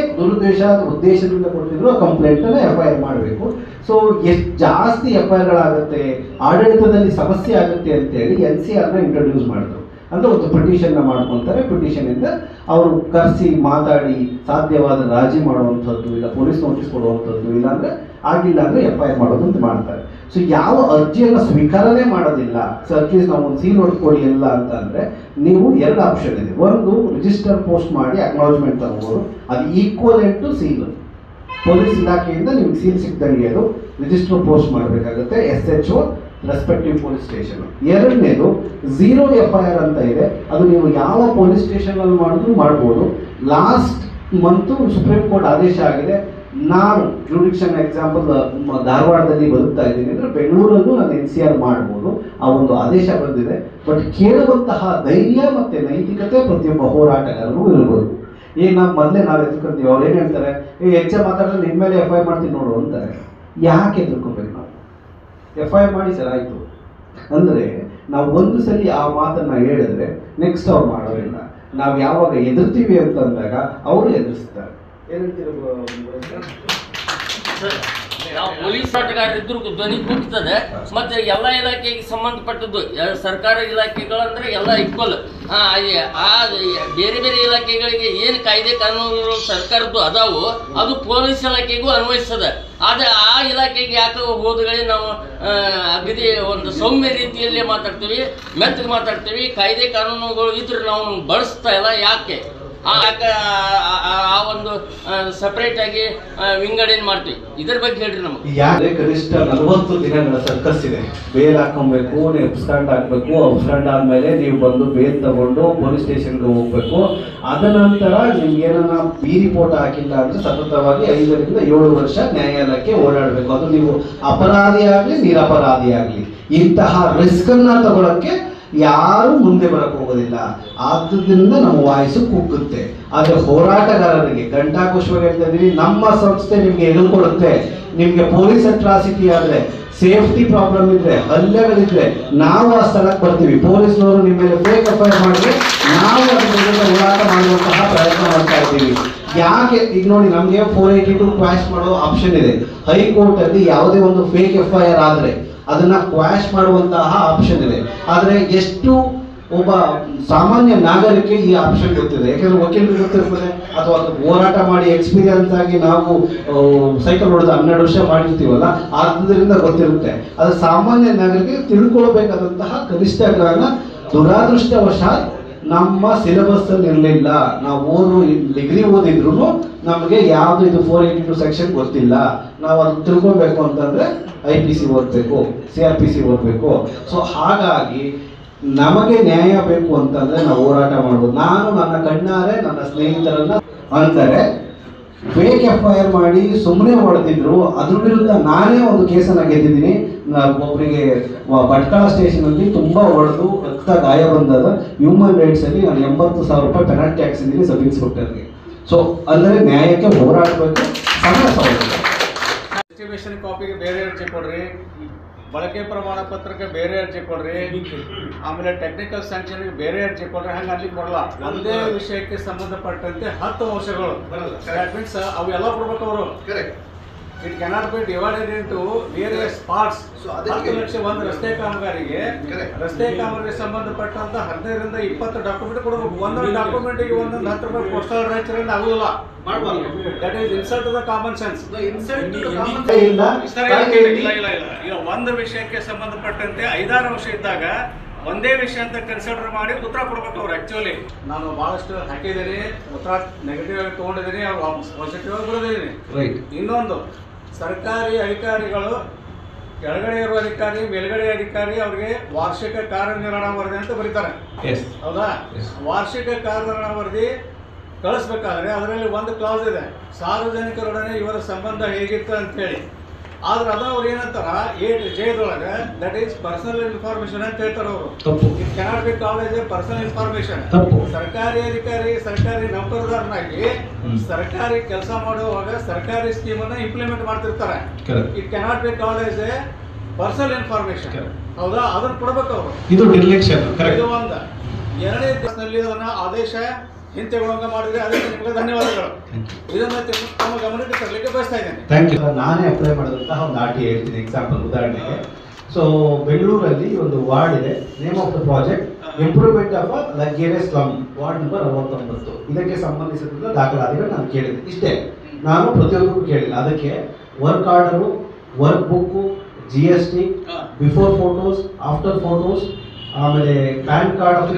ಉದ್ದೇಶದಿಂದ ಕೊಟ್ಟಿದ್ರು ಆ ಕಂಪ್ಲೇಂಟನ್ನು FIR ಮಾಡಬೇಕು. ಸೊ ಎಷ್ಟು ಜಾಸ್ತಿ FIRಗಳಾಗುತ್ತೆ, ಆಡಳಿತದಲ್ಲಿ ಸಮಸ್ಯೆ ಆಗುತ್ತೆ ಅಂತೇಳಿ NCRನ ಇಂಟ್ರೊಡ್ಯೂಸ್ ಮಾಡಿದ್ರು. ಅಂತ ಒಂದು ಪಿಟಿಷನ್ನ ಮಾಡ್ಕೊತಾರೆ. ಪಿಟಿಷನಿಂದ ಅವರು ಕರೆಸಿ ಮಾತಾಡಿ ಸಾಧ್ಯವಾದ ರಾಜಿ ಮಾಡುವಂಥದ್ದು, ಇಲ್ಲ ಪೊಲೀಸ್ ನೋಟಿಸ್ ಕೊಡುವಂಥದ್ದು, ಇಲ್ಲಾಂದರೆ ಆಗಿಲ್ಲ ಅಂದರೆ FIR ಮಾಡೋದು ಅಂತ ಮಾಡ್ತಾರೆ. ಸೊ ಯಾವ ಅರ್ಜಿಯನ್ನು ಸ್ವೀಕಾರನೇ ಮಾಡೋದಿಲ್ಲ, ಸೊ ಅಟ್ಲೀಸ್ಟ್ ನಾವು ಒಂದು ಸೀಲ್ ಹೊಡ್ಕೊಡಿ ಇಲ್ಲ ಅಂತ ಅಂದರೆ ನೀವು 2 ಆಪ್ಷನ್ ಇದೆ. ಒಂದು ರಿಜಿಸ್ಟರ್ ಪೋಸ್ಟ್ ಮಾಡಿ ಅಕ್ನಾಲಜ್ಮೆಂಟ್ ತಗೋಬೋದು, ಅದು ಈಕ್ವಲೆಂಟ್ ಟು ಸೀಲ್. ಪೊಲೀಸ್ ಇಲಾಖೆಯಿಂದ ನಿಮ್ಗೆ ಸೀಲ್ ಸಿಕ್ದಂಗೆ ಅದು ರಿಜಿಸ್ಟರ್ ಪೋಸ್ಟ್ ಮಾಡಬೇಕಾಗುತ್ತೆ SHO ರೆಸ್ಪೆಕ್ಟಿವ್ ಪೊಲೀಸ್ ಸ್ಟೇಷನ್. ಎರಡನೇದು 0 FIR ಅಂತ ಇದೆ, ಅದು ನೀವು ಯಾವ ಪೊಲೀಸ್ ಸ್ಟೇಷನಲ್ಲಿ ಮಾಡಿದ್ರು ಮಾಡ್ಬೋದು. ಲಾಸ್ಟ್ ಮಂತು ಸುಪ್ರೀಂ ಕೋರ್ಟ್ ಆದೇಶ ಆಗಿದೆ. ನಾನು ಜುಡಿಕ್ಷನ್ ಎಕ್ಸಾಂಪಲ್ ಧಾರವಾಡದಲ್ಲಿ ಬದುಕ್ತಾ ಇದ್ದೀನಿ ಅಂದರೆ ಬೆಂಗಳೂರಲ್ಲೂ ನಾನು NCR ಮಾಡ್ಬೋದು, ಆ ಒಂದು ಆದೇಶ ಬಂದಿದೆ. ಬಟ್ ಕೇಳುವಂತಹ ಧೈರ್ಯ ಮತ್ತು ನೈತಿಕತೆ ಪ್ರತಿಯೊಬ್ಬ ಹೋರಾಟಗಾರರಿಗೂ ಇರ್ಬೋದು. ಈಗ ನಾವು ಮೊದಲೇ ನಾವು ಎದುರ್ಕೊಂತೀವಿ, ಅವ್ರು ಏನು ಹೇಳ್ತಾರೆ, ಹೆಚ್ಚೆ ಮಾತಾಡಿದ್ರೆ ನಿಮ್ಮ ಮೇಲೆ FIR ಮಾಡ್ತೀನಿ ನೋಡು ಅಂತಾರೆ. ಯಾಕೆ ಎದುರ್ಕೋಬೇಕು ನಾವು? FIR ಮಾಡಿ ಸರ್ ಆಯಿತು ಅಂದರೆ ನಾವು ಒಂದು ಸಲ ಆ ಮಾತನ್ನು ಹೇಳಿದ್ರೆ ನೆಕ್ಸ್ಟ್ ಅವ್ರು ಮಾಡೋದಿಲ್ಲ. ನಾವು ಯಾವಾಗ ಎದುರ್ತೀವಿ ಅಂತಂದಾಗ ಅವರು ಎದುರಿಸ್ತಾರೆ. ನಾವು ಪೊಲೀಸ್ ಆಟಗಾರರಿದ್ರು ಧ್ವನಿ ಕೂಗ್ತದೆ. ಮತ್ತೆ ಎಲ್ಲ ಇಲಾಖೆಗೆ ಸಂಬಂಧಪಟ್ಟದ್ದು ಸರ್ಕಾರ ಇಲಾಖೆಗಳಂದ್ರೆ ಎಲ್ಲ ಈಕ್ವಲ್. ಬೇರೆ ಬೇರೆ ಇಲಾಖೆಗಳಿಗೆ ಏನು ಕಾಯ್ದೆ ಕಾನೂನುಗಳು ಸರ್ಕಾರದ್ದು ಅದಾವು ಅದು ಪೊಲೀಸ್ ಇಲಾಖೆಗೂ ಅನ್ವಯಿಸ್ತದೆ. ಆದರೆ ಆ ಇಲಾಖೆಗೆ ಯಾಕೆ ಹೋದಗಳೇ ನಾವು ಅಗದಿ ಒಂದು ಸೌಮ್ಯ ರೀತಿಯಲ್ಲೇ ಮಾತಾಡ್ತೀವಿ, ಮೆತ್ತಗೆ ಮಾತಾಡ್ತೀವಿ. ಕಾಯ್ದೆ ಕಾನೂನುಗಳು ಇದ್ರೆ ನಾವು ಬಳಸ್ತಾ ಇಲ್ಲ. ಯಾಕೆ ಆ ಒಂದು ಸಪರೇಟ್ ಆಗಿ ವಿಂಗಡಣೆ ಮಾಡ್ತೀವಿ? ಇದ್ರ ಬಗ್ಗೆ ಹೇಳ್ರಿ ನಮಗೆ. ಯಾಕೆ ಕನಿಷ್ಠ 40 ದಿನಗಳ ಸರ್ಕಸ್ ಇದೆ. ಬೇಲ್ ಹಾಕೊಬೇಕು, ನೀವು ಅಬ್ಸ್ಕಾಂಡ್ ಹಾಕ್ಬೇಕು, ಅಬ್ಸ್ಕಾಂಡ್ ಆದ್ಮೇಲೆ ನೀವು ಬಂದು ಬೇಲ್ ತಗೊಂಡು ಪೊಲೀಸ್ ಸ್ಟೇಷನ್ಗೆ ಹೋಗ್ಬೇಕು. ಅದ ನಂತರ ನಿಮ್ಗೆ ಏನನ್ನ ರಿಪೋರ್ಟ್ ಹಾಕಿಲ್ಲ ಅಂದ್ರೆ ಸತತವಾಗಿ 5 ರಿಂದ 7 ವರ್ಷ ನ್ಯಾಯಾಲಯಕ್ಕೆ ಓಡಾಡಬೇಕು. ಅದು ನೀವು ಅಪರಾಧಿ ಆಗಲಿ ನಿರಪರಾಧಿ ಆಗಲಿ. ಇಂತಹ ರಿಸ್ಕ್ ಅನ್ನ ತಗೊಳಕ್ಕೆ ಯಾರು ಮುಂದೆ ಬರಕ್ ಹೋಗೋದಿಲ್ಲ. ಆದ್ದರಿಂದ ನಮ್ಮ ವಾಯ್ಸು ಕುಗ್ಗುತ್ತೆ. ಆದ್ರೆ ಹೋರಾಟಗಾರರಿಗೆ ಘಂಟಾಘೋಷವಾಗಿ ಹೇಳ್ತಾ ಇದೀವಿ, ನಮ್ಮ ಸಂಸ್ಥೆ ನಿಮ್ಗೆ ಎದುರುಕೊಡುತ್ತೆ. ನಿಮ್ಗೆ ಪೊಲೀಸ್ ಅಟ್ರಾಸಿಟಿ ಆದ್ರೆ, ಸೇಫ್ಟಿ ಪ್ರಾಬ್ಲಮ್ ಇದ್ರೆ, ಹಲ್ಲೆಗಳಿದ್ರೆ ನಾವು ಆ ಸ್ಥಳಕ್ಕೆ ಬರ್ತೀವಿ. ಪೊಲೀಸ್ನವರು ನಿಮ್ಮ ಮೇಲೆ ಫೇಕ್ FIR ಮಾಡಿದ್ರೆ ನಾವು ಅದ್ರ ವಿರುದ್ಧ ಹೋರಾಟ ಮಾಡುವಂತಹ ಪ್ರಯತ್ನ ಮಾಡ್ತಾ ಇದ್ದೀವಿ. ಯಾಕೆ ಈಗ ನೋಡಿ, ನಮಗೆ 482 ಕ್ವಾಶ್ ಮಾಡೋ ಆಪ್ಷನ್ ಇದೆ. ಹೈಕೋರ್ಟ್ ಅಲ್ಲಿ ಯಾವುದೇ ಒಂದು ಫೇಕ್ FIR ಆದ್ರೆ ಅದನ್ನ ಕ್ವಾಶ್ ಮಾಡುವಂತಹ ಆಪ್ಷನ್ ಇದೆ. ಆದ್ರೆ ಎಷ್ಟು ಒಬ್ಬ ಸಾಮಾನ್ಯ ನಾಗರಿಕ ಈ ಆಪ್ಷನ್ ಗೊತ್ತಿದೆ? ಯಾಕಂದ್ರೆ ವಕೀಲರಿಗೆ ಗೊತ್ತಿರ್ತದೆ, ಅಥವಾ ಹೋರಾಟ ಮಾಡಿ ಎಕ್ಸ್ಪೀರಿಯನ್ಸ್ ಆಗಿ ನಾವು ಸೈಕಲ್ ಹೊಡೆದು 12 ವರ್ಷ ಮಾಡಿರ್ತೀವಲ್ಲ, ಆದ್ದರಿಂದ ಗೊತ್ತಿರುತ್ತೆ. ಅದು ಸಾಮಾನ್ಯ ನಾಗರಿಕರಿಗೆ ತಿಳ್ಕೊಳ್ಬೇಕಾದಂತಹ ಕನಿಷ್ಠ ಜ್ಞಾನ ದುರಾದೃಷ್ಟವಶಾತ್ ನಮ್ಮ ಸಿಲೆಬಸ್ ಅಲ್ಲಿ ಇರಲಿಲ್ಲ. ನಾವು ಡಿಗ್ರಿ ಓದಿದ್ರು ನಮಗೆ ಯಾವುದು ಇದು 482 ಸೆಕ್ಷನ್ ಗೊತ್ತಿಲ್ಲ. ನಾವು ಅದು ತಿಳ್ಕೊಬೇಕು ಅಂತಂದ್ರೆ IPC ಓದಬೇಕು, CRPC ಓದಬೇಕು. ಸೊ ಹಾಗಾಗಿ ನಮಗೆ ನ್ಯಾಯ ಬೇಕು ಅಂತಂದ್ರೆ ನಾವು ಹೋರಾಟ ಮಾಡ್ಬೋದು. ನಾನು ನನ್ನ ಕಣ್ಣಾರೆ ನನ್ನ ಸ್ನೇಹಿತರನ್ನ ಅಂತಾರೆ ಫೇಕ್ FIR ಮಾಡಿ ಸುಮ್ಮನೆ ಹೊಡೆದಿದ್ರು, ಅದ್ರ ವಿರುದ್ಧ ನಾನೇ ಒಂದು ಕೇಸನ್ನ ಗೆದ್ದಿದ್ದೀನಿ. ಒಬ್ಬರಿಗೆ ಭಟ್ಕಳ ಸ್ಟೇಷನ್ ಅಲ್ಲಿ ತುಂಬಾ ಹೊಡೆದು ರಕ್ತ ಗಾಯ ಬಂದದ. ಹ್ಯೂಮನ್ ರೈಟ್ಸ್ ಅಲ್ಲಿ ನಾನು 80,000 ರೂಪಾಯಿ ಪೆನಾಲ್ಟಿ ಹಾಕ್ಸಿದ್ದೀನಿ ಸಬ್ ಇನ್ಸ್ಪೆಕ್ಟರ್ಗೆ. ಸೊ ಅಂದರೆ ನ್ಯಾಯಕ್ಕೆ ಹೋರಾಡಬೇಕು. ಸಮಯ ಸೌಲಭ್ಯ ಡಿಸ್ಟ್ರಿಬ್ಯೂಷನ್ ಕಾಪಿಗೆ ಬೇರೆ ಅರ್ಜಿ ಕೊಡ್ರಿ, ಬಳಕೆ ಪ್ರಮಾಣ ಪತ್ರಕ್ಕೆ ಬೇರೆ ಅರ್ಜಿ ಕೊಡ್ರಿ, ಆಮೇಲೆ ಟೆಕ್ನಿಕಲ್ ಸ್ಯಾಂಕ್ಷನ್ಗೆ ಬೇರೆ ಅರ್ಜಿ ಕೊಡ್ರಿ. ಹಂಗೆ ಅಲ್ಲಿ ಕೊಡಲ್ಲ. ಒಂದೇ ವಿಷಯಕ್ಕೆ ಸಂಬಂಧಪಟ್ಟಂತೆ 10 ಅಂಶಗಳು ಮೀನ್ಸ್ ಅವೆಲ್ಲ ಕೊಡ್ಬೇಕು ಅವರು. It cannot be divided into various parts. 10 lakh ಒಂದು ರಸ್ತೆ ಕಾಮಗಾರಿಗೆ ಸಂಬಂಧಪಟ್ಟಂತ 15 ರಿಂದ 20 ಡಾಕ್ಯುಮೆಂಟ್ ಕೊಡಬೇಕು. ಒಂದೊಂದು ಡಾಕ್ಯುಮೆಂಟಿಗೆ ಒಂದೊಂದು 10 ರೂಪಾಯಿ ಪೋಸ್ಟಲ್ ರೈತರಿಂದ ಆಗುದಿಲ್ಲ. That is insult to the common sense. ಈಗ ಒಂದು ವಿಷಯಕ್ಕೆ ಸಂಬಂಧಪಟ್ಟಂತೆ 5-6 ಅಂಶ ಇದ್ದಾಗ ಒಂದೇ ವಿಷಯ ಅಂತ ಕನ್ಸಿಡರ್ ಮಾಡಿ ಉತ್ತರ ಕೊಡ್ಬೇಕು ಅವ್ರು. ಆಕ್ಚುಲಿ ನಾನು ಬಹಳಷ್ಟು ಹಾಕಿದ್ದೀನಿ, ಉತ್ತರ ನೆಗೆಟಿವ್ ಆಗಿ ತಗೊಂಡಿದ್ದೀನಿ, ಪಾಸಿಟಿವ್ ಆಗಿ ಬರೆದಿದ್ದೀನಿ. ಇನ್ನೊಂದು, ಸರ್ಕಾರಿ ಅಧಿಕಾರಿಗಳು ಕೆಳಗಡೆ ಇರುವ ಅಧಿಕಾರಿ, ಮೇಲ್ಗಡೆ ಅಧಿಕಾರಿ ಅವ್ರಿಗೆ ವಾರ್ಷಿಕ ಕಾರ್ಯನಿರ್ವಹಣಾ ವರದಿ ಅಂತ ಬರೀತಾರೆ, ಹೌದಾ? ವಾರ್ಷಿಕ ಕಾರ್ಯನಿರ್ವಹಣಾ ವರದಿ ಕಳಿಸ್ಬೇಕಾದ್ರೆ ಅದರಲ್ಲಿ ಒಂದು ಕ್ಲಾಸ್ ಇದೆ, ಸಾರ್ವಜನಿಕರೊಡನೆ ಇವರ ಸಂಬಂಧ ಹೇಗಿತ್ತು ಅಂತ ಹೇಳಿ. ಆದ್ರೆ ಅದ ಅವ್ರು ಏನಂತಾರ 8J that is personal information ಅಂತ ಹೇಳ್ತಾರೆ ಅವರು. It cannot be called as A personal information. ಸರ್ಕಾರಿ ಅಧಿಕಾರಿ, ಸರ್ಕಾರಿ ನೌಕರದಾರನಾಗಿ ಸರ್ಕಾರಿ ಕೆಲಸ ಮಾಡುವಾಗ ಸರ್ಕಾರಿ ಸ್ಕೀಮ್ ಅನ್ನ ಇಂಪ್ಲಿಮೆಂಟ್ ಮಾಡ್ತಿರ್ತಾರೆ. It cannot be called as A personal information, ಹೌದಾ? ಅದನ್ನ ಕೊಡ್ಬೇಕು ಅವರು. ಇದು ಡಿರೆಕ್ಷನ್. ಇದು ಒಂದು. 2ನೇ ದಿವಸದಲ್ಲಿ ಅದನ್ನ ಆದೇಶ ಹಿಂತೆಗೊಳಂಗ ಮಾಡಿದ್ರೆ ಅದಕ್ಕೆ ನಿಮಗೆ ಧನ್ಯವಾದಗಳು. ಇದನ್ನ ತಮ್ಮ ಗಮನಕ್ಕೆ ತರಲಿಕ್ಕೆ ಬಯಸ್ತಾ ಇದ್ದೇನೆ. Thank you. ನಾನೇ ಅಪ್ಲೈ ಮಾಡಿದಂತಹ ಒಂದು ಆರ್ಟಿ ಹೇಳ್ತೀನಿ. ಎಕ್ಸಾಂಪಲ್ ಉದಾಹರಣೆಗೆ, ಸೊ ಬೆಂಗಳೂರಲ್ಲಿ ಒಂದು ವಾರ್ಡ್ ಇದೆ. Name of the project improvement of luxurious slum ward number 69 ಇದಕ್ಕೆ ಸಂಬಂಧಿಸಿದ ದಾಖಲಾತಿಗಳು ನಾನು ಕೇಳಿದೆ. ಇಷ್ಟೇ, ನಾನು ಪ್ರತಿಯೊಂದಕ್ಕೂ ಕೇಳಿಲ್ಲ. ಅದಕ್ಕೆ work order, work book, GST, before photos, after photos, ಆಮೇಲೆ PAN card of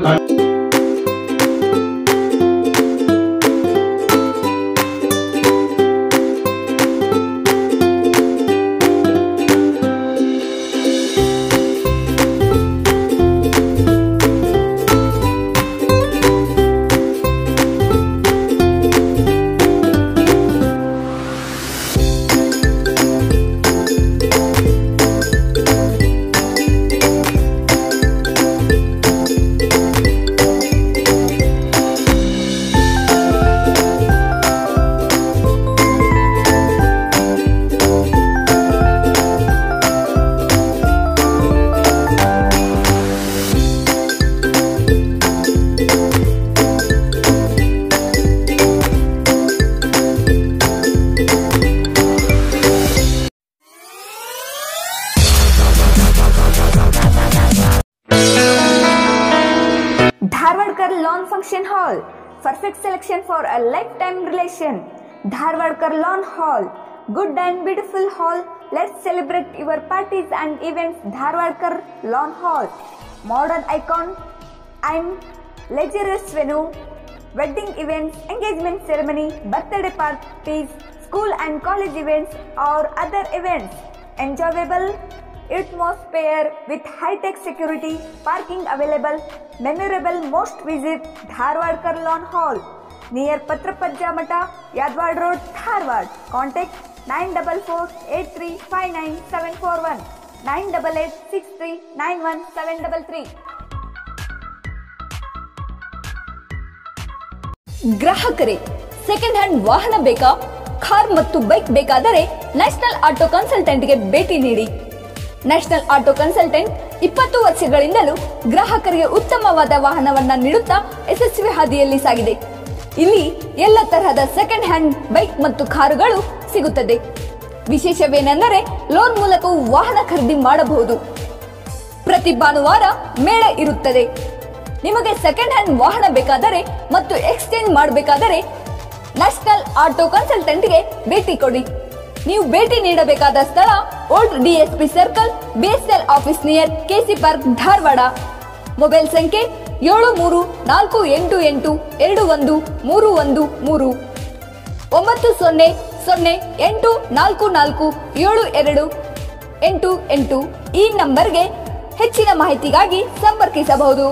Dharwadkar Lawn Function Hall, perfect selection for a lifetime relation. Dharwadkar Lawn Hall, good and beautiful hall. Let's celebrate your parties and events. Dharwadkar Lawn Hall, modern icon and luxurious venue, wedding events, engagement ceremony, birthday parties, school and college events or other events. Enjoyable atmosphere with high-tech security, parking available, memorable most visit Dharwadkar Lawn Hall near Patrapajja Mata, Yadwad Road, Dharwad. Contact 944-8359-741, 988-6391-733. ಗ್ರಾಹಕರೇ, ಸೆಕೆಂಡ್ ಹ್ಯಾಂಡ್ ವಾಹನ ಬೇಕಾ? ಕಾರ್ ಮತ್ತು ಬೈಕ್ ಬೇಕಾದರೆ ನ್ಯಾಷನಲ್ ಆಟೋ ಕನ್ಸಲ್ಟೆಂಟ್ಗೆ ಭೇಟಿ ನೀಡಿ. ನ್ಯಾಷನಲ್ ಆಟೋ ಕನ್ಸಲ್ಟೆಂಟ್ 20 ವರ್ಷಗಳಿಂದಲೂ ಗ್ರಾಹಕರಿಗೆ ಉತ್ತಮವಾದ ವಾಹನವನ್ನ ನೀಡುತ್ತಾ ಯಶಸ್ವಿ ಹಾದಿಯಲ್ಲಿ ಸಾಗಿದೆ. ಇಲ್ಲಿ ಎಲ್ಲ ತರಹದ ಸೆಕೆಂಡ್ ಹ್ಯಾಂಡ್ ಬೈಕ್ ಮತ್ತು ಕಾರುಗಳು ಸಿಗುತ್ತದೆ. ವಿಶೇಷವೇನೆಂದರೆ ಲೋನ್ ಮೂಲಕವೂ ವಾಹನ ಖರೀದಿ ಮಾಡಬಹುದು. ಪ್ರತಿ ಭಾನುವಾರ ಮೇಳ ಇರುತ್ತದೆ. ನಿಮಗೆ ಸೆಕೆಂಡ್ ಹ್ಯಾಂಡ್ ವಾಹನ ಬೇಕಾದರೆ ಮತ್ತು ಎಕ್ಸ್ಚೇಂಜ್ ಮಾಡಬೇಕಾದರೆ ನ್ಯಾಷನಲ್ ಆಟೋ ಕನ್ಸಲ್ಟೆಂಟ್ಗೆ ಭೇಟಿ ಕೊಡಿ. ನೀವು ಭೇಟಿ ನೀಡಬೇಕಾದ ಸ್ಥಳ old DSP circle, BSL office near KC park, Dharwad. Mobile ಸಂಖ್ಯೆ 7348821313 9008447288. ಈ ನಂಬರ್ಗೆ ಹೆಚ್ಚಿನ ಮಾಹಿತಿಗಾಗಿ ಸಂಪರ್ಕಿಸಬಹುದು.